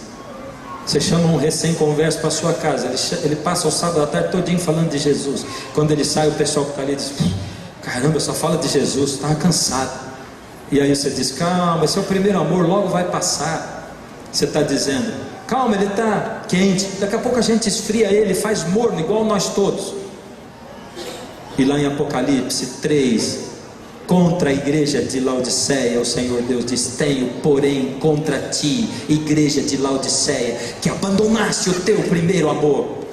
Você chama um recém-converso para a sua casa, ele passa o sábado à tarde todinho falando de Jesus. Quando ele sai, o pessoal que está ali diz: caramba, só fala de Jesus, estava cansado. E aí você diz: calma, esse é o primeiro amor, logo vai passar. Você está dizendo: calma, ele está quente, daqui a pouco a gente esfria ele, faz morno igual nós todos. E lá em Apocalipse 3, contra a igreja de Laodiceia, o Senhor Deus diz: tenho porém contra ti, igreja de Laodiceia, que abandonaste o teu primeiro amor.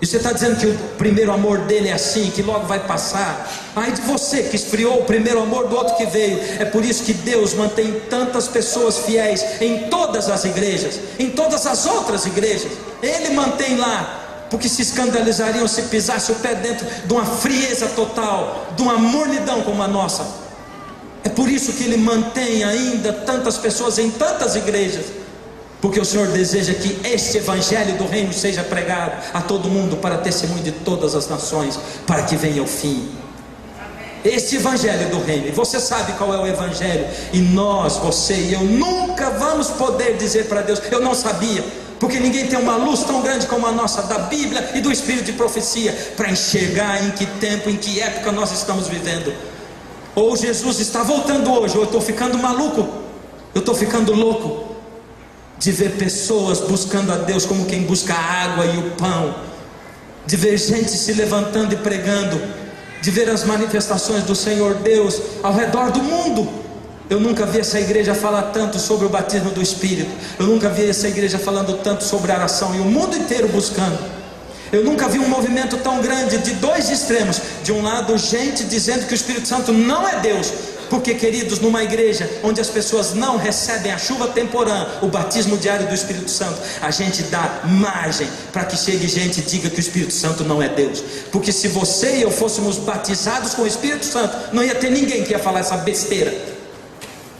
E você está dizendo que o primeiro amor dele é assim, que logo vai passar. Ai de você que esfriou o primeiro amor do outro que veio. É por isso que Deus mantém tantas pessoas fiéis em todas as igrejas, em todas as outras igrejas. Ele mantém lá, porque se escandalizariam se pisasse o pé dentro de uma frieza total, de uma mornidão como a nossa. É por isso que ele mantém ainda tantas pessoas em tantas igrejas, porque o Senhor deseja que este evangelho do reino seja pregado a todo mundo, para testemunho de todas as nações, para que venha o fim. Este evangelho do reino, e você sabe qual é o evangelho, e nós, você e eu, nunca vamos poder dizer para Deus: eu não sabia, porque ninguém tem uma luz tão grande como a nossa, da Bíblia e do Espírito de profecia, para enxergar em que tempo, em que época nós estamos vivendo. Ou Jesus está voltando hoje, ou eu estou ficando maluco, eu estou ficando louco de ver pessoas buscando a Deus como quem busca a água e o pão, de ver gente se levantando e pregando, de ver as manifestações do Senhor Deus ao redor do mundo. Eu nunca vi essa igreja falar tanto sobre o batismo do Espírito, eu nunca vi essa igreja falando tanto sobre a oração, e o mundo inteiro buscando. Eu nunca vi um movimento tão grande de dois extremos: de um lado, gente dizendo que o Espírito Santo não é Deus, porque, queridos, numa igreja onde as pessoas não recebem a chuva temporã, o batismo diário do Espírito Santo, a gente dá margem para que chegue gente e diga que o Espírito Santo não é Deus. Porque se você e eu fôssemos batizados com o Espírito Santo, não ia ter ninguém que ia falar essa besteira.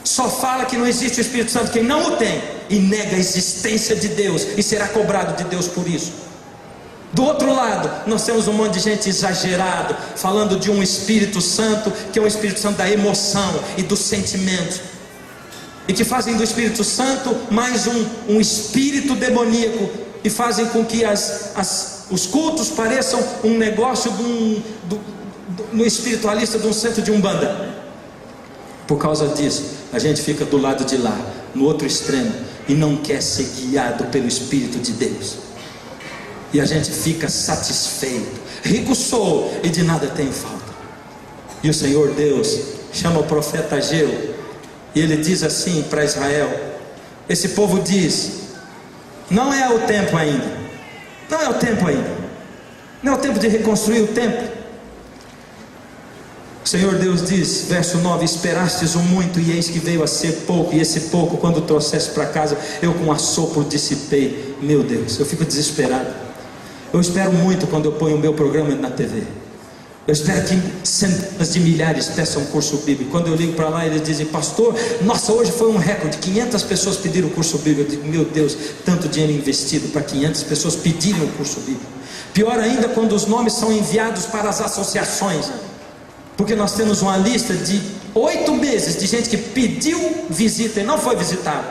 Só fala que não existe o Espírito Santo quem não o tem, e nega a existência de Deus, e será cobrado de Deus por isso. Do outro lado, nós temos um monte de gente exagerado, falando de um Espírito Santo, que é o Espírito Santo da emoção e do sentimento, e que fazem do Espírito Santo mais um espírito demoníaco, e fazem com que os cultos pareçam um negócio no espiritualista de um centro de Umbanda. Por causa disso, a gente fica do lado de lá, no outro extremo, e não quer ser guiado pelo Espírito de Deus. E a gente fica satisfeito, rico sou e de nada tenho falta. E o Senhor Deus chama o profeta Ageu, e ele diz assim para Israel: esse povo diz: não é o tempo ainda, não é o tempo ainda, não é o tempo de reconstruir o templo. O Senhor Deus diz, verso 9: esperastes o muito, e eis que veio a ser pouco, e esse pouco, quando trouxeste para casa, eu com assopro dissipei. Meu Deus, eu fico desesperado. Eu espero muito quando eu ponho o meu programa na TV. Eu espero que centenas de milhares peçam curso bíblico. Quando eu ligo para lá, eles dizem: pastor, nossa, hoje foi um recorde, 500 pessoas pediram o curso bíblico. Eu digo: meu Deus, tanto dinheiro investido para 500 pessoas pedirem o curso bíblico. Pior ainda quando os nomes são enviados para as associações, porque nós temos uma lista de 8 meses de gente que pediu visita e não foi visitado.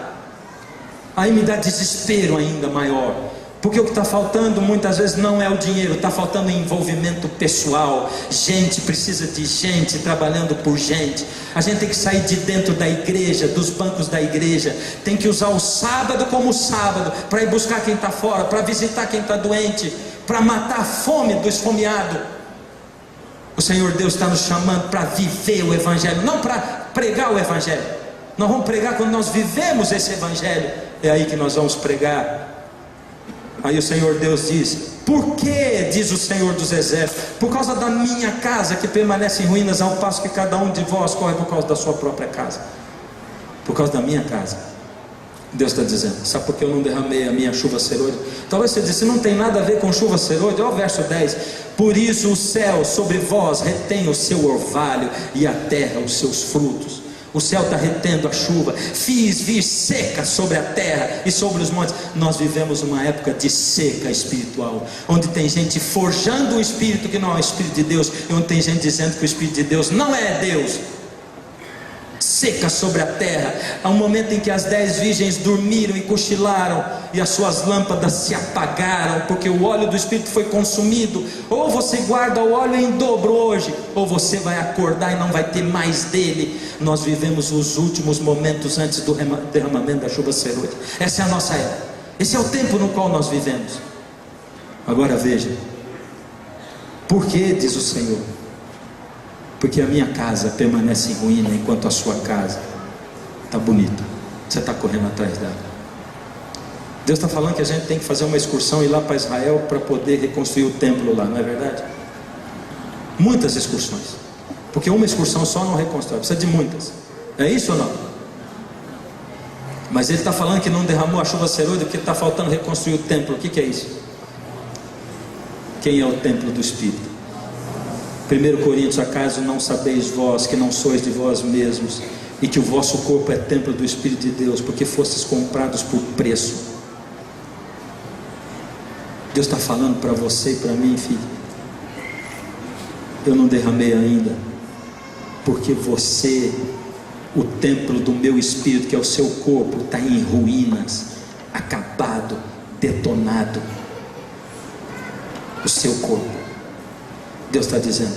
Aí me dá desespero ainda maior, porque o que está faltando muitas vezes não é o dinheiro, está faltando envolvimento pessoal. Gente precisa de gente trabalhando por gente. A gente tem que sair de dentro da igreja, dos bancos da igreja, tem que usar o sábado como sábado, para ir buscar quem está fora, para visitar quem está doente, para matar a fome do esfomeado. O Senhor Deus está nos chamando para viver o Evangelho, não para pregar o Evangelho. Nós vamos pregar quando nós vivemos esse Evangelho. É aí que nós vamos pregar. Aí o Senhor Deus diz: por que, diz o Senhor dos Exércitos? Por causa da minha casa que permanece em ruínas, ao passo que cada um de vós corre por causa da sua própria casa. Por causa da minha casa. Deus está dizendo: sabe por que eu não derramei a minha chuva serôdia? Talvez você disse, não tem nada a ver com chuva serôdia. Olha o verso 10: por isso o céu sobre vós retém o seu orvalho, e a terra os seus frutos. O céu está retendo a chuva. Fiz vir seca sobre a terra e sobre os montes. Nós vivemos uma época de seca espiritual, onde tem gente forjando um espírito que não é o Espírito de Deus, e onde tem gente dizendo que o Espírito de Deus não é Deus. Seca sobre a terra. Há um momento em que as 10 virgens dormiram e cochilaram, e as suas lâmpadas se apagaram, porque o óleo do Espírito foi consumido. Ou você guarda o óleo em dobro hoje, ou você vai acordar e não vai ter mais dele. Nós vivemos os últimos momentos antes do derramamento da chuva serôdia. Essa é a nossa era. Esse é o tempo no qual nós vivemos. Agora veja, por que, diz o Senhor? Porque a minha casa permanece em ruína, enquanto a sua casa está bonita. Você está correndo atrás dela. Deus está falando que a gente tem que fazer uma excursão e ir lá para Israel para poder reconstruir o templo lá, não é verdade? Muitas excursões, porque uma excursão só não reconstrói, precisa de muitas. É isso ou não? Mas ele está falando que não derramou a chuva serôdia porque está faltando reconstruir o templo. O que é isso? Quem é o templo do Espírito? 1 Coríntios: acaso não sabeis vós que não sois de vós mesmos, e que o vosso corpo é templo do Espírito de Deus, porque fostes comprados por preço? Deus está falando para você e para mim, filho: eu não derramei ainda, porque você, o templo do meu Espírito, que é o seu corpo, está em ruínas, acabado, detonado. O seu corpo. Deus está dizendo: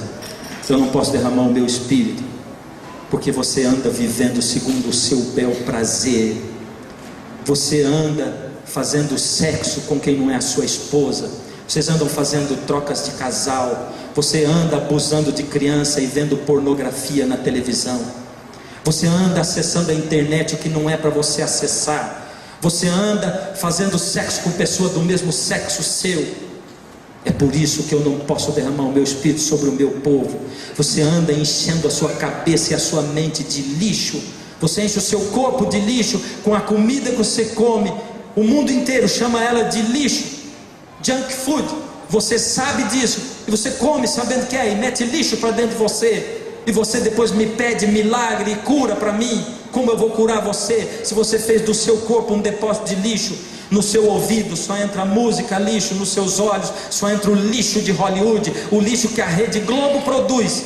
eu não posso derramar o meu Espírito, porque você anda vivendo segundo o seu bel prazer. Você anda fazendo sexo com quem não é a sua esposa. Vocês andam fazendo trocas de casal. Você anda abusando de criança e vendo pornografia na televisão. Você anda acessando a internet o que não é para você acessar. Você anda fazendo sexo com pessoas do mesmo sexo seu. É por isso que eu não posso derramar o meu Espírito sobre o meu povo. Você anda enchendo a sua cabeça e a sua mente de lixo. Você enche o seu corpo de lixo com a comida que você come. O mundo inteiro chama ela de lixo, junk food. Você sabe disso e você come sabendo que é, e mete lixo para dentro de você. E você depois me pede milagre e cura para mim. Como eu vou curar você se você fez do seu corpo um depósito de lixo? No seu ouvido só entra música, lixo. Nos seus olhos só entra o lixo de Hollywood, o lixo que a Rede Globo produz.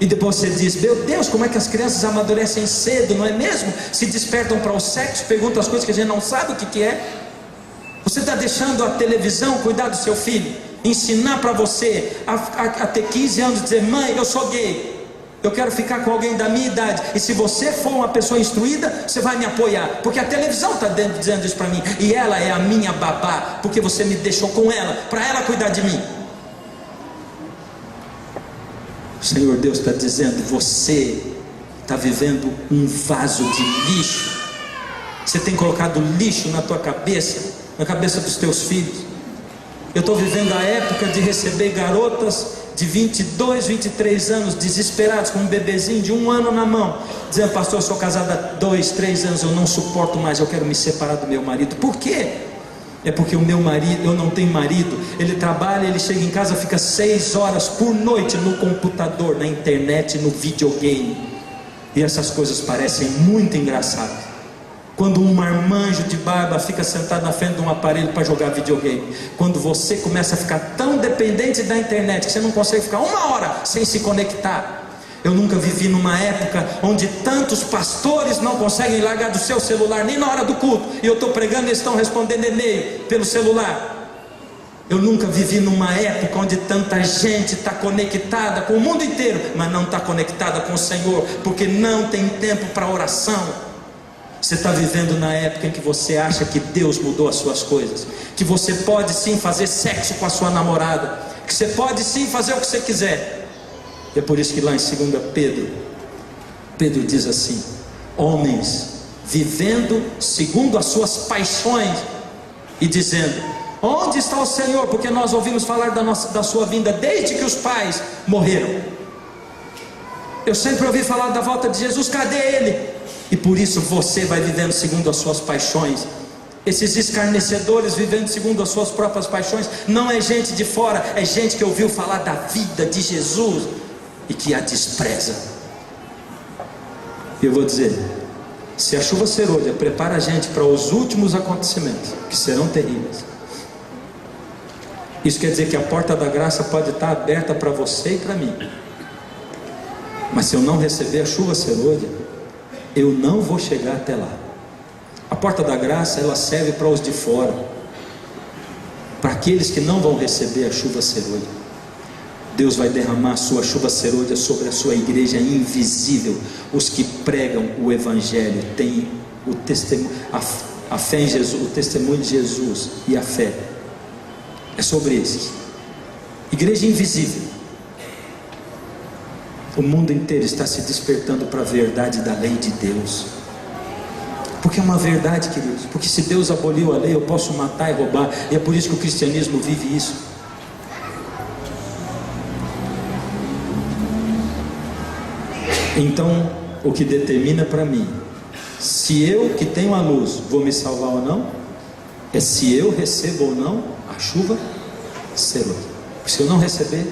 E depois você diz: meu Deus, como é que as crianças amadurecem cedo, não é mesmo? Se despertam para o sexo, perguntam as coisas que a gente não sabe o que é. Você está deixando a televisão cuidar do seu filho, ensinar para você a ter 15 anos, dizer: mãe, eu sou gay, eu quero ficar com alguém da minha idade. E se você for uma pessoa instruída, você vai me apoiar, porque a televisão está dizendo isso para mim. E ela é a minha babá, porque você me deixou com ela, para ela cuidar de mim. O Senhor Deus está dizendo: você está vivendo um vaso de lixo. Você tem colocado lixo na tua cabeça, na cabeça dos teus filhos. Eu estou vivendo a época de receber garotas de 22, 23 anos, desesperados, com um bebezinho de 1 ano na mão, dizendo: pastor, eu sou casada há 2, 3 anos, eu não suporto mais, eu quero me separar do meu marido. Por quê? É porque o meu marido, eu não tenho marido, ele trabalha, ele chega em casa, fica 6 horas por noite no computador, na internet, no videogame. E essas coisas parecem muito engraçadas. Quando um marmanjo de barba fica sentado na frente de um aparelho para jogar videogame. Quando você começa a ficar tão dependente da internet que você não consegue ficar 1 hora sem se conectar. Eu nunca vivi numa época onde tantos pastores não conseguem largar do seu celular nem na hora do culto. E eu estou pregando e eles estão respondendo e-mail pelo celular. Eu nunca vivi numa época onde tanta gente está conectada com o mundo inteiro, mas não está conectada com o Senhor, porque não tem tempo para oração. Você está vivendo na época em que você acha que Deus mudou as suas coisas, que você pode sim fazer sexo com a sua namorada, que você pode sim fazer o que você quiser. E é por isso que lá em 2 Pedro diz assim: homens vivendo segundo as suas paixões, e dizendo: onde está o Senhor? Porque nós ouvimos falar da sua vinda desde que os pais morreram. Eu sempre ouvi falar da volta de Jesus, cadê Ele? E por isso você vai vivendo segundo as suas paixões. Esses escarnecedores vivendo segundo as suas próprias paixões, não é gente de fora, é gente que ouviu falar da vida de Jesus e que a despreza. E eu vou dizer, se a chuva serôdia prepara a gente para os últimos acontecimentos, que serão terríveis, isso quer dizer que a porta da graça pode estar aberta para você e para mim. Mas se eu não receber a chuva serôdia, eu não vou chegar até lá. A porta da graça, ela serve para os de fora, para aqueles que não vão receber a chuva serôdia. Deus vai derramar a sua chuva serôdia sobre a sua igreja invisível. Os que pregam o Evangelho têm o testemunho, a fé em Jesus, o testemunho de Jesus e a fé. É sobre esses. Igreja invisível. O mundo inteiro está se despertando para a verdade da lei de Deus. Porque é uma verdade, queridos. Porque se Deus aboliu a lei, eu posso matar e roubar. E é por isso que o cristianismo vive isso. Então, o que determina para mim, se eu que tenho a luz vou me salvar ou não, é se eu recebo ou não a chuva serôdia. Se eu não receber,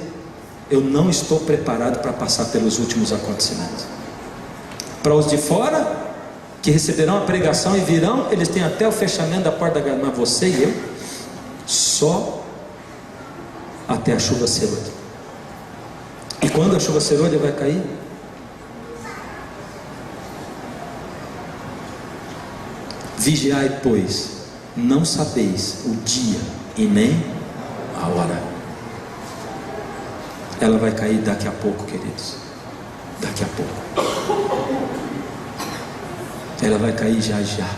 eu não estou preparado para passar pelos últimos acontecimentos. Para os de fora, que receberão a pregação e virão, eles têm até o fechamento da porta da graça. Mas você e eu, só até a chuva serôdia. E quando a chuva serôdia vai cair? Vigiai, pois, não sabeis o dia e nem a hora. Ela vai cair daqui a pouco, queridos. Daqui a pouco. Ela vai cair já já.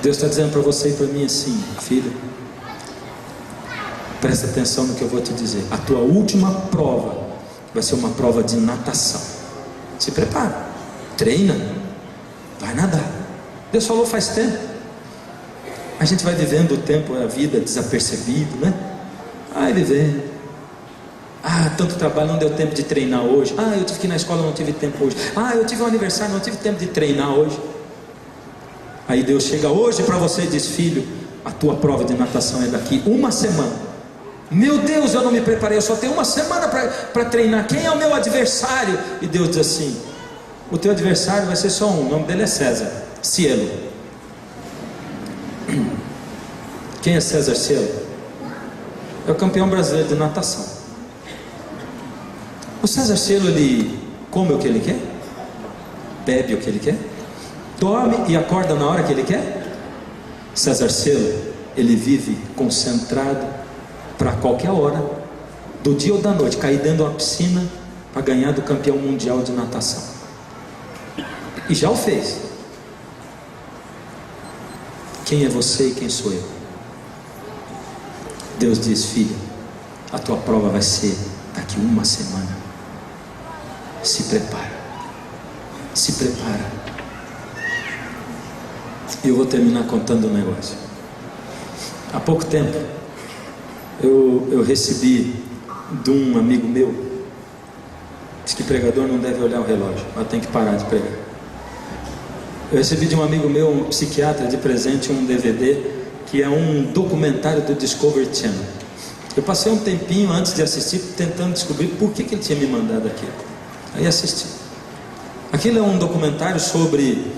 Deus está dizendo para você e para mim assim: filho, presta atenção no que eu vou te dizer. A tua última prova vai ser uma prova de natação. Se prepara, treina, vai nadar. Deus falou faz tempo. A gente vai vivendo o tempo, a vida desapercebido, né? Vai vivendo. Tanto trabalho, não deu tempo de treinar hoje. Eu tive que ir na escola, não tive tempo hoje. Eu tive um aniversário, não tive tempo de treinar hoje. Aí Deus chega hoje para você e diz: filho, a tua prova de natação é daqui uma semana. Meu Deus, eu não me preparei, eu só tenho uma semana para treinar. Quem é o meu adversário? E Deus diz assim: o teu adversário vai ser só um, o nome dele é César Cielo. Quem é César Cielo? É o campeão brasileiro de natação. O César Cielo, ele come o que ele quer, bebe o que ele quer, dorme e acorda na hora que ele quer. César Cielo, ele vive concentrado para qualquer hora do dia ou da noite cair dentro de uma piscina para ganhar do campeão mundial de natação. E já o fez. Quem é você e quem sou eu? Deus diz: filho, a tua prova vai ser daqui uma semana. Se prepara. Se prepara. E eu vou terminar contando um negócio. Há pouco tempo eu recebi de um amigo meu. Diz que pregador não deve olhar o relógio, mas tem que parar de pregar. Eu recebi de um amigo meu, um psiquiatra, de presente um DVD que é um documentário do Discovery Channel. Eu passei um tempinho antes de assistir tentando descobrir por que ele tinha me mandado aquilo. Aí assisti. Aquilo é um documentário sobre...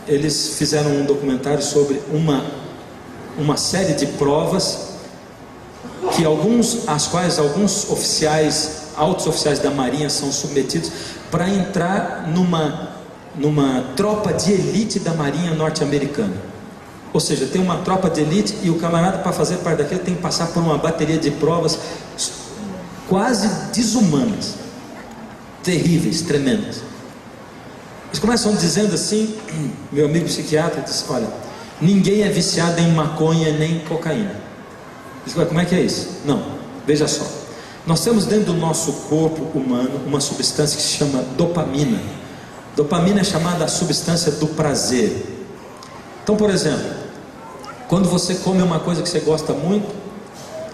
Eles fizeram um documentário sobre uma série de provas às quais alguns oficiais, altos oficiais da Marinha são submetidos para entrar numa tropa de elite da Marinha norte-americana. Ou seja, tem uma tropa de elite e o camarada, para fazer parte daquilo, tem que passar por uma bateria de provas quase desumanas, terríveis, tremendas. Eles começam dizendo assim, meu amigo psiquiatra diz: olha, ninguém é viciado em maconha nem cocaína. Diz: como é que é isso? Não, Veja só, nós temos dentro do nosso corpo humano uma substância que se chama dopamina. Dopamina é chamada a substância do prazer. Então, por exemplo, quando você come uma coisa que você gosta muito,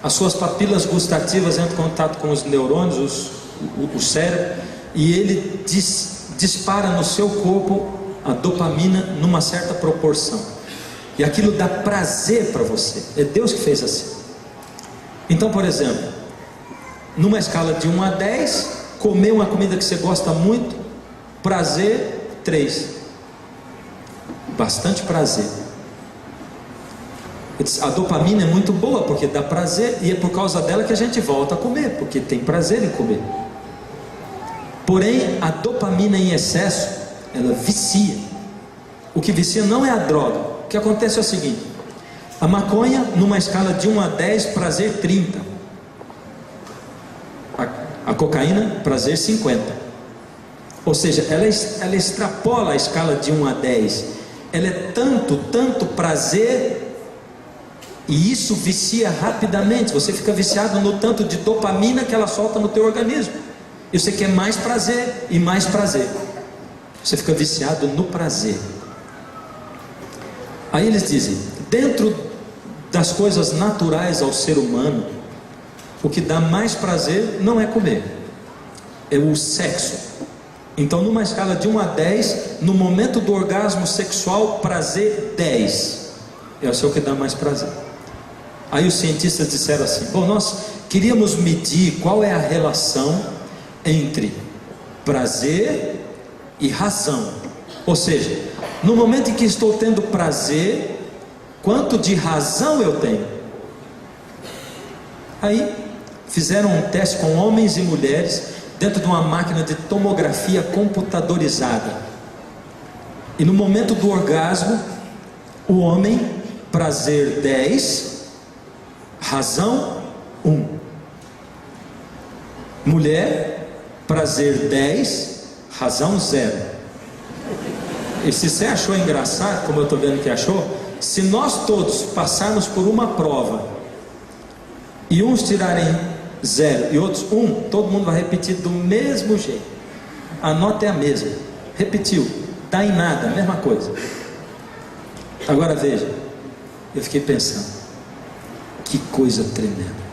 as suas papilas gustativas entram em contato com os neurônios, o cérebro, e ele dispara no seu corpo a dopamina numa certa proporção, e aquilo dá prazer para você. É Deus que fez assim. Então, por exemplo, numa escala de 1 a 10, comer uma comida que você gosta muito, prazer 3, bastante prazer. A dopamina é muito boa porque dá prazer, e é por causa dela que a gente volta a comer, porque tem prazer em comer. Porém, a dopamina em excesso, ela vicia. O que vicia não é a droga. O que acontece é o seguinte: a maconha, numa escala de 1 a 10, prazer 30. A cocaína, prazer 50. Ou seja, ela extrapola a escala de 1 a 10. Ela é tanto prazer, e isso vicia rapidamente. Você fica viciado no tanto de dopamina que ela solta no teu organismo, e você quer mais prazer e mais prazer. Você fica viciado no prazer. Aí eles dizem, dentro das coisas naturais ao ser humano, o que dá mais prazer não é comer, é o sexo. Então, numa escala de 1 a 10, no momento do orgasmo sexual, prazer 10 é o seu que dá mais prazer. Aí os cientistas disseram assim: bom, nós queríamos medir qual é a relação entre prazer e razão. Ou seja, no momento em que estou tendo prazer, quanto de razão eu tenho? Aí fizeram um teste com homens e mulheres dentro de uma máquina de tomografia computadorizada. E no momento do orgasmo, o homem, prazer 10, razão 1. Mulher, prazer 10, razão 0. E se você achou engraçado, como eu estou vendo que achou, se nós todos passarmos por uma prova e uns tirarem 0 e outros 1, todo mundo vai repetir do mesmo jeito. A nota é a mesma. Repetiu, dá em nada, a mesma coisa. Agora veja, eu fiquei pensando, que coisa tremenda.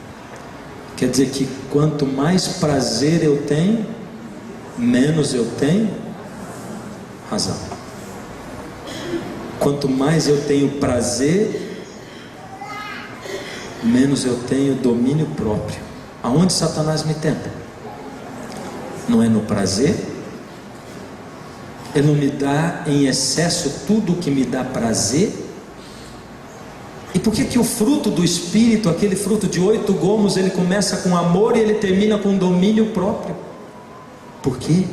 Quer dizer que quanto mais prazer eu tenho, menos eu tenho razão. Quanto mais eu tenho prazer, menos eu tenho domínio próprio. Aonde Satanás me tenta? Não é no prazer? Ele não me dá em excesso tudo o que me dá prazer? E por que o fruto do Espírito, aquele fruto de 8 gomos, ele começa com amor e ele termina com domínio próprio? Por quê?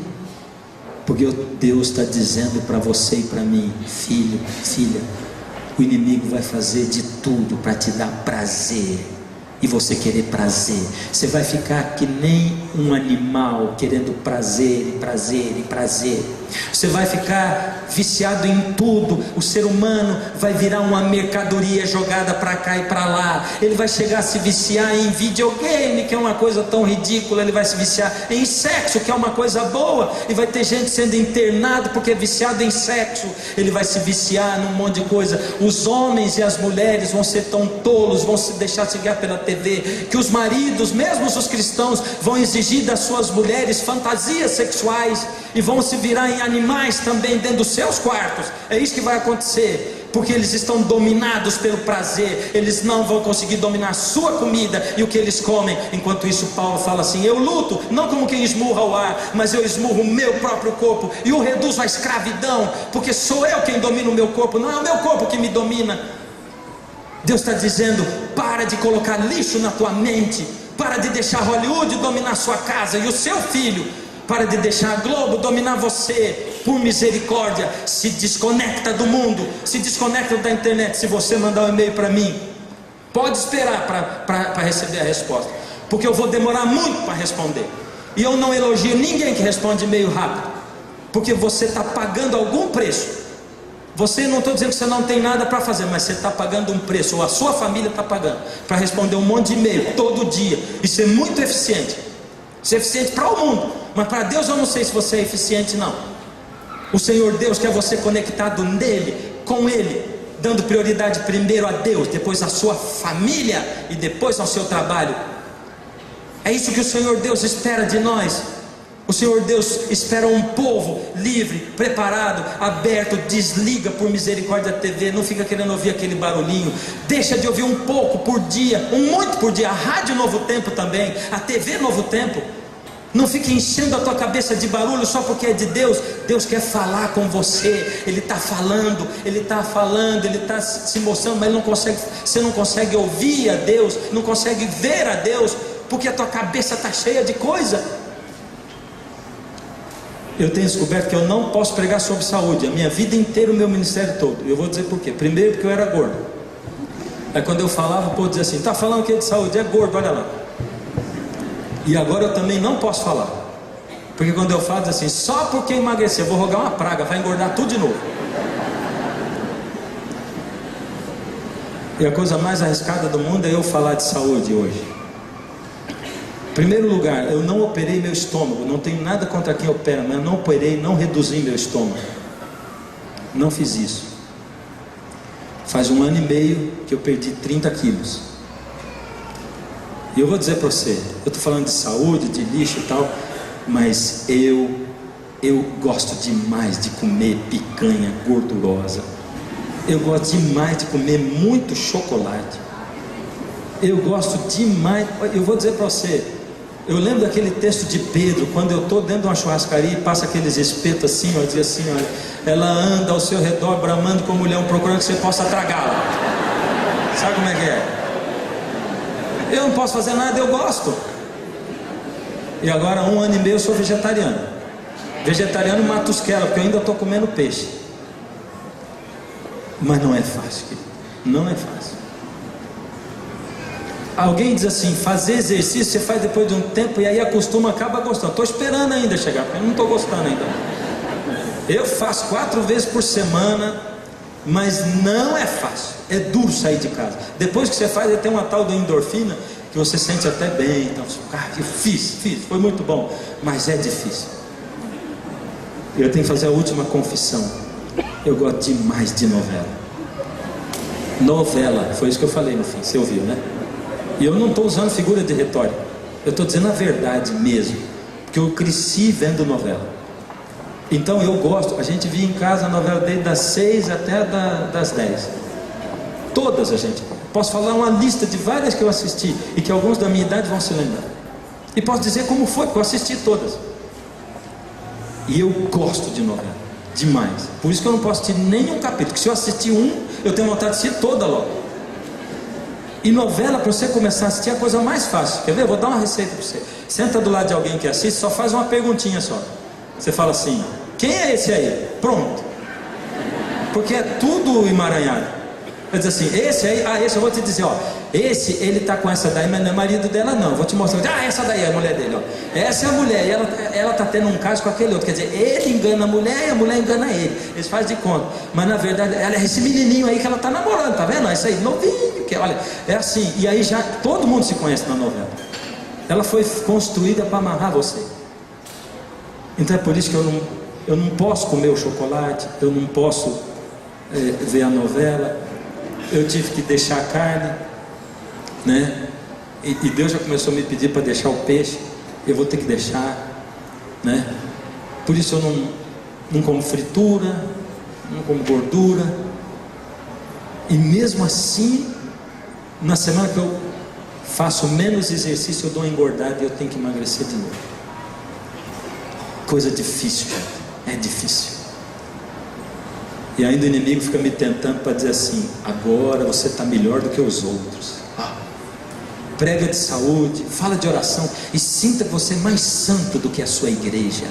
Porque Deus está dizendo para você e para mim: filho, filha, o inimigo vai fazer de tudo para te dar prazer, e você querer prazer. Você vai ficar que nem um animal, querendo prazer e prazer e prazer. Você vai ficar viciado em tudo. O ser humano vai virar uma mercadoria jogada para cá e para lá. Ele vai chegar a se viciar em videogame, que é uma coisa tão ridícula. Ele vai se viciar em sexo, que é uma coisa boa, e vai ter gente sendo internado porque é viciado em sexo. Ele vai se viciar num monte de coisa. Os homens e as mulheres vão ser tão tolos, vão se deixar cegar pela TV, que os maridos, mesmo os cristãos, vão exigir das suas mulheres fantasias sexuais, e vão se virar em animais também dentro dos seus quartos. É isso que vai acontecer, porque eles estão dominados pelo prazer. Eles não vão conseguir dominar a sua comida e o que eles comem. Enquanto isso, Paulo fala assim: eu luto, não como quem esmurra o ar, mas eu esmurro o meu próprio corpo e o reduzo à escravidão, porque sou eu quem domina o meu corpo, não é o meu corpo que me domina. Deus está dizendo: para de colocar lixo na tua mente, para de deixar Hollywood dominar sua casa e o seu filho, para de deixar a Globo dominar você. Por misericórdia, se desconecta do mundo, se desconecta da internet. Se você mandar um e-mail para mim, pode esperar para receber a resposta, porque eu vou demorar muito para responder. E eu não elogio ninguém que responde e-mail rápido, porque você está pagando algum preço. Você, não estou dizendo que você não tem nada para fazer, mas você está pagando um preço, ou a sua família está pagando, para responder um monte de e-mail todo dia, e ser muito eficiente. Ser eficiente para o mundo, mas para Deus eu não sei se você é eficiente não. O Senhor Deus quer você conectado nele, com ele, dando prioridade primeiro a Deus, depois à sua família e depois ao seu trabalho. É isso que o Senhor Deus espera de nós. O Senhor Deus espera um povo livre, preparado, aberto. Desliga por misericórdia a TV, não fica querendo ouvir aquele barulhinho. Deixa de ouvir um pouco por dia, muito por dia. A rádio Novo Tempo também, a TV Novo Tempo. Não fique enchendo a tua cabeça de barulho só porque é de Deus. Deus quer falar com você. Ele está falando, Ele está se mostrando, mas você não consegue ouvir a Deus, não consegue ver a Deus, porque a tua cabeça está cheia de coisa. Eu tenho descoberto que eu não posso pregar sobre saúde, a minha vida inteira, o meu ministério todo. Eu vou dizer por quê. Primeiro, porque eu era gordo. Aí quando eu falava, o povo dizia assim: está falando o que de saúde? É gordo, olha lá. E agora eu também não posso falar, porque quando eu falo, diz assim: só porque emagrecer, eu vou rogar uma praga, vai engordar tudo de novo. E a coisa mais arriscada do mundo é eu falar de saúde hoje. Em primeiro lugar, eu não operei meu estômago. Não tenho nada contra quem opera, mas eu não operei, não reduzi meu estômago. Não fiz isso. Faz 1 ano e meio que eu perdi 30 quilos. E eu vou dizer para você, eu estou falando de saúde, de lixo e tal, mas eu gosto demais de comer picanha gordurosa. Eu gosto demais de comer muito chocolate. Eu gosto demais. Eu vou dizer para você, eu lembro daquele texto de Pedro, quando eu estou dentro de uma churrascaria e passa aqueles espetos assim, ó, diz assim, olha, ela anda ao seu redor bramando como um leão, procurando que você possa tragá-la. Sabe como é que é? Eu não posso fazer nada, eu gosto. E agora 1 ano e meio eu sou vegetariano. Vegetariano matusquela, porque eu ainda estou comendo peixe. Mas não é fácil, querido. Não é fácil. Alguém diz assim: fazer exercício você faz depois de um tempo e aí acostuma, acaba gostando. Estou esperando ainda chegar, porque eu não estou gostando ainda. Eu faço 4 vezes por semana, mas não é fácil. É duro sair de casa. Depois que você faz, tem uma tal da endorfina que você sente até bem. Então, eu fiz, foi muito bom, mas é difícil. Eu tenho que fazer a última confissão. Eu gosto demais de novela. Novela, foi isso que eu falei no fim, você ouviu, né? E eu não estou usando figura de retórica, eu estou dizendo a verdade mesmo, porque eu cresci vendo novela. Então eu gosto, a gente via em casa a novela desde das 6 até das 10. Todas a gente. Posso falar uma lista de várias que eu assisti e que alguns da minha idade vão se lembrar. E posso dizer como foi, porque eu assisti todas. E eu gosto de novela, demais. Por isso que eu não posso assistir nenhum capítulo, porque se eu assistir eu tenho vontade de assistir toda logo. E novela, para você começar a assistir, é a coisa mais fácil. Quer ver? Eu vou dar uma receita para você. Senta do lado de alguém que assiste, só faz uma perguntinha só. Você fala assim: quem é esse aí? Pronto. Porque é tudo emaranhado. Vai dizer assim: esse aí, esse eu vou te dizer, ó, esse, ele está com essa daí, mas não é marido dela não. Vou te mostrar. Essa daí é a mulher dele, ó. Essa é a mulher, e ela está tendo um caso com aquele outro. Quer dizer, ele engana a mulher e a mulher engana ele. Eles fazem de conta. Mas na verdade, ela é esse menininho aí que ela está namorando, tá vendo? Isso aí, novinho, que olha, é assim. E aí já todo mundo se conhece na novela. Ela foi construída para amarrar você. Então é por isso que eu não posso comer o chocolate, eu não posso ver a novela. Eu tive que deixar a carne, né? E Deus já começou a me pedir para deixar o peixe. Eu vou ter que deixar, né? Por isso eu não como fritura, não como gordura. E mesmo assim, na semana que eu faço menos exercício, eu dou uma engordada e eu tenho que emagrecer de novo. Coisa difícil, gente. É difícil. E ainda o inimigo fica me tentando para dizer assim: agora você está melhor do que os outros. Prega de saúde, fala de oração e sinta que você é mais santo do que a sua igreja.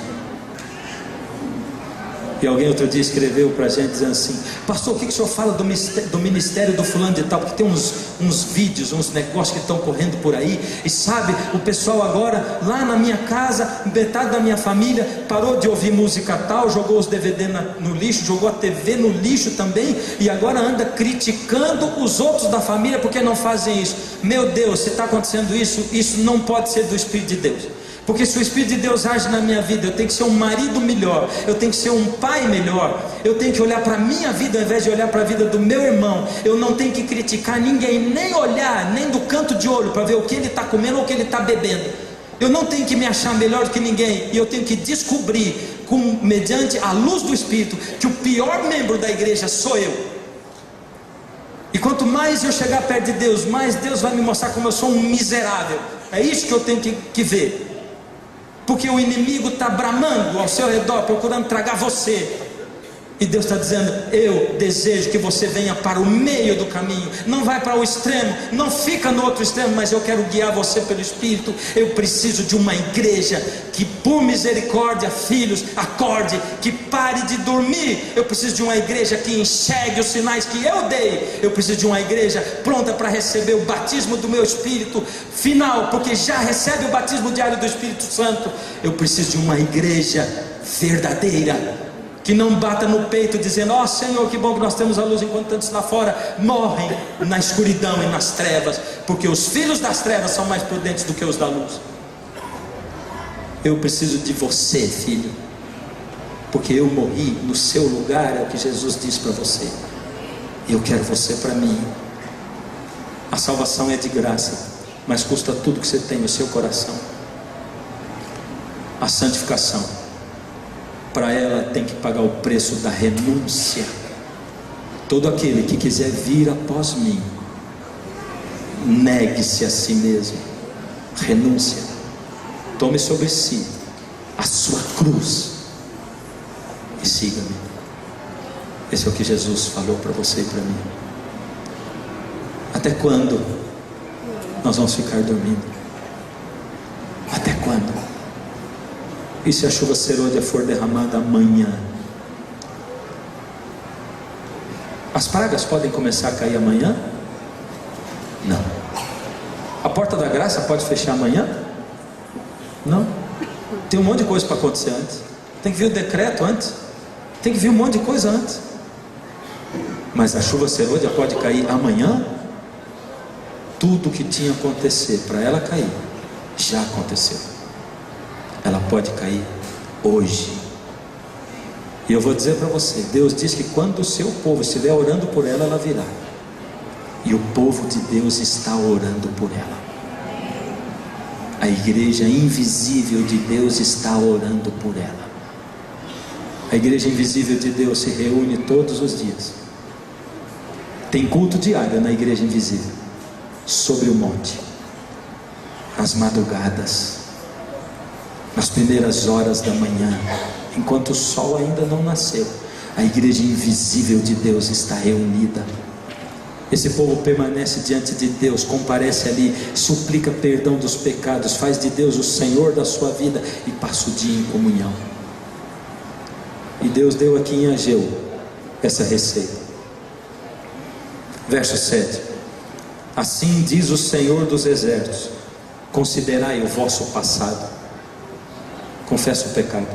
E alguém outro dia escreveu para a gente dizendo assim: pastor, o que o senhor fala do ministério do fulano de tal? Porque tem uns vídeos, uns negócios que estão correndo por aí. E sabe, o pessoal agora, lá na minha casa, metade da minha família parou de ouvir música tal, jogou os DVD no lixo, jogou a TV no lixo também, e agora anda criticando os outros da família porque não fazem isso. Meu Deus, se está acontecendo isso não pode ser do Espírito de Deus. Porque se o Espírito de Deus age na minha vida, eu tenho que ser um marido melhor, eu tenho que ser um pai melhor, eu tenho que olhar para a minha vida ao invés de olhar para a vida do meu irmão. Eu não tenho que criticar ninguém, nem olhar, nem do canto de olho para ver o que ele está comendo ou o que ele está bebendo. Eu não tenho que me achar melhor do que ninguém, e eu tenho que descobrir, mediante a luz do Espírito, que o pior membro da igreja sou eu. E quanto mais eu chegar perto de Deus, mais Deus vai me mostrar como eu sou um miserável. É isso que eu tenho que ver. Porque o inimigo está bramando ao seu redor, procurando tragar você. E Deus está dizendo: eu desejo que você venha para o meio do caminho. Não vai para o extremo, não fica no outro extremo, mas eu quero guiar você pelo Espírito. Eu preciso de uma igreja que, por misericórdia, filhos, acorde, que pare de dormir. Eu preciso de uma igreja que enxergue os sinais que eu dei. Eu preciso de uma igreja pronta para receber o batismo do meu Espírito final, porque já recebe o batismo diário do Espírito Santo. Eu preciso de uma igreja verdadeira, que não bata no peito dizendo: ó Senhor, que bom que nós temos a luz, enquanto tantos lá fora morrem na escuridão e nas trevas, porque os filhos das trevas são mais prudentes do que os da luz. Eu preciso de você, filho, porque eu morri no seu lugar, é o que Jesus disse para você. Eu quero você para mim. A salvação é de graça, mas custa tudo que você tem no seu coração. A santificação, para ela tem que pagar o preço da renúncia. Todo aquele que quiser vir após mim, negue-se a si mesmo. Renúncia. Tome sobre si a sua cruz e siga-me. Esse é o que Jesus falou para você e para mim. Até quando nós vamos ficar dormindo? Até quando? E se a chuva serôdia for derramada amanhã? As pragas podem começar a cair amanhã? Não. A porta da graça pode fechar amanhã? Não. Tem um monte de coisa para acontecer antes. Tem que vir o decreto antes. Tem que vir um monte de coisa antes. Mas a chuva serôdia pode cair amanhã? Tudo que tinha a acontecer para ela cair, já aconteceu. Ela pode cair hoje. E eu vou dizer para você, Deus diz que quando o seu povo estiver orando por ela, ela virá. E o povo de Deus está orando por ela. A igreja invisível de Deus está orando por ela. A igreja invisível de Deus se reúne todos os dias. Tem culto diário na igreja invisível, sobre o monte, às madrugadas, nas primeiras horas da manhã, enquanto o sol ainda não nasceu. A igreja invisível de Deus está reunida. Esse povo permanece diante de Deus, comparece ali, suplica perdão dos pecados, faz de Deus o Senhor da sua vida e passa o dia em comunhão. E Deus deu aqui em Ageu essa receita. Verso 7: assim diz o Senhor dos exércitos: considerai o vosso passado. Confessa o pecado.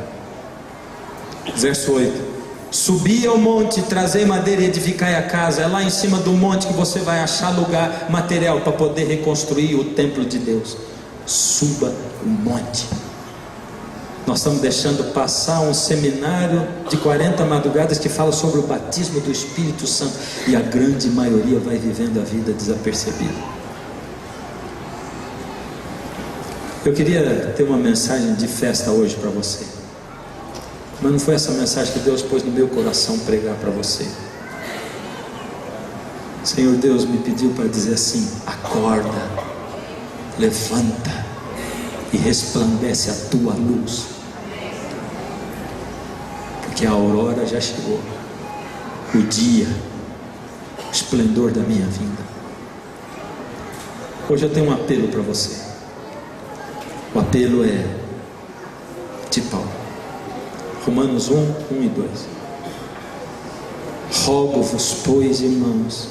Verso 8: subi ao monte, trazei madeira e edificai a casa. É lá em cima do monte que você vai achar lugar, material para poder reconstruir o templo de Deus. Suba o monte. Nós estamos deixando passar um seminário de 40 madrugadas que fala sobre o batismo do Espírito Santo, e a grande maioria vai vivendo a vida desapercebida. Eu queria ter uma mensagem de festa hoje para você, mas não foi essa mensagem que Deus pôs no meu coração pregar para você. Senhor Deus me pediu para dizer assim: acorda, levanta e resplandece a tua luz, porque a aurora já chegou, o dia, o esplendor da minha vinda. Hoje eu tenho um apelo para você. O apelo é de Paulo, Romanos 1, 1 e 2. Rogo-vos, pois, irmãos,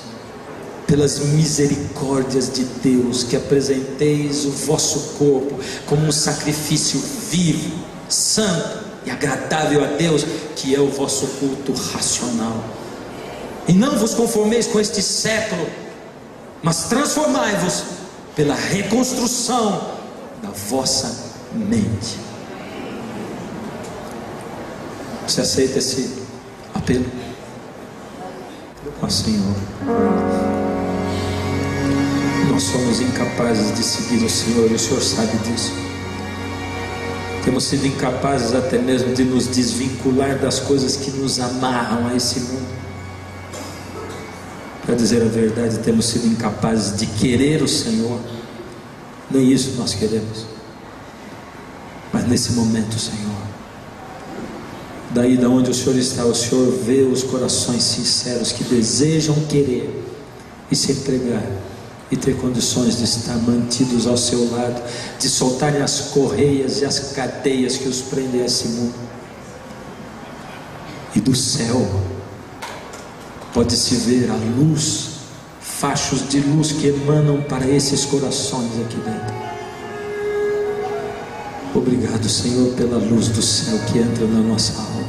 pelas misericórdias de Deus, que apresenteis o vosso corpo como um sacrifício vivo, santo e agradável a Deus, que é o vosso culto racional. E não vos conformeis com este século, mas transformai-vos pela reconstrução da vossa mente. Você aceita esse apelo? Ó Senhor, nós somos incapazes de seguir o Senhor, e o Senhor sabe disso. Temos sido incapazes até mesmo de nos desvincular das coisas que nos amarram a esse mundo. Para dizer a verdade, temos sido incapazes de querer o Senhor. Nem isso nós queremos. Mas nesse momento, Senhor, daí da onde o Senhor está, o Senhor vê os corações sinceros que desejam querer e se entregar e ter condições de estar mantidos ao seu lado, de soltarem as correias e as cadeias que os prendem a esse mundo. E do céu pode-se ver a luz, fachos de luz que emanam para esses corações aqui dentro. Obrigado, Senhor, pela luz do céu que entra na nossa alma.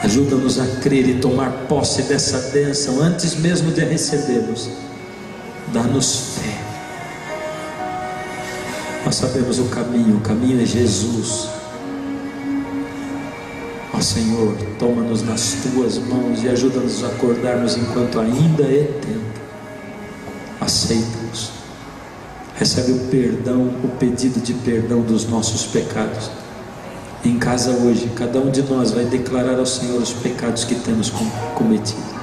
Ajuda-nos a crer e tomar posse dessa bênção antes mesmo de recebermos. Dá-nos fé. Nós sabemos o caminho é Jesus. Ó Senhor, toma-nos nas tuas mãos e ajuda-nos a acordarmos enquanto ainda é tempo. Aceita-nos. Recebe o perdão, o pedido de perdão dos nossos pecados. Em casa hoje, cada um de nós vai declarar ao Senhor os pecados que temos cometido.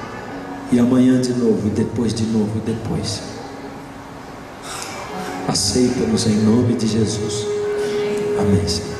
E amanhã de novo, e depois de novo, e depois. Aceita-nos em nome de Jesus. Amém, Senhor.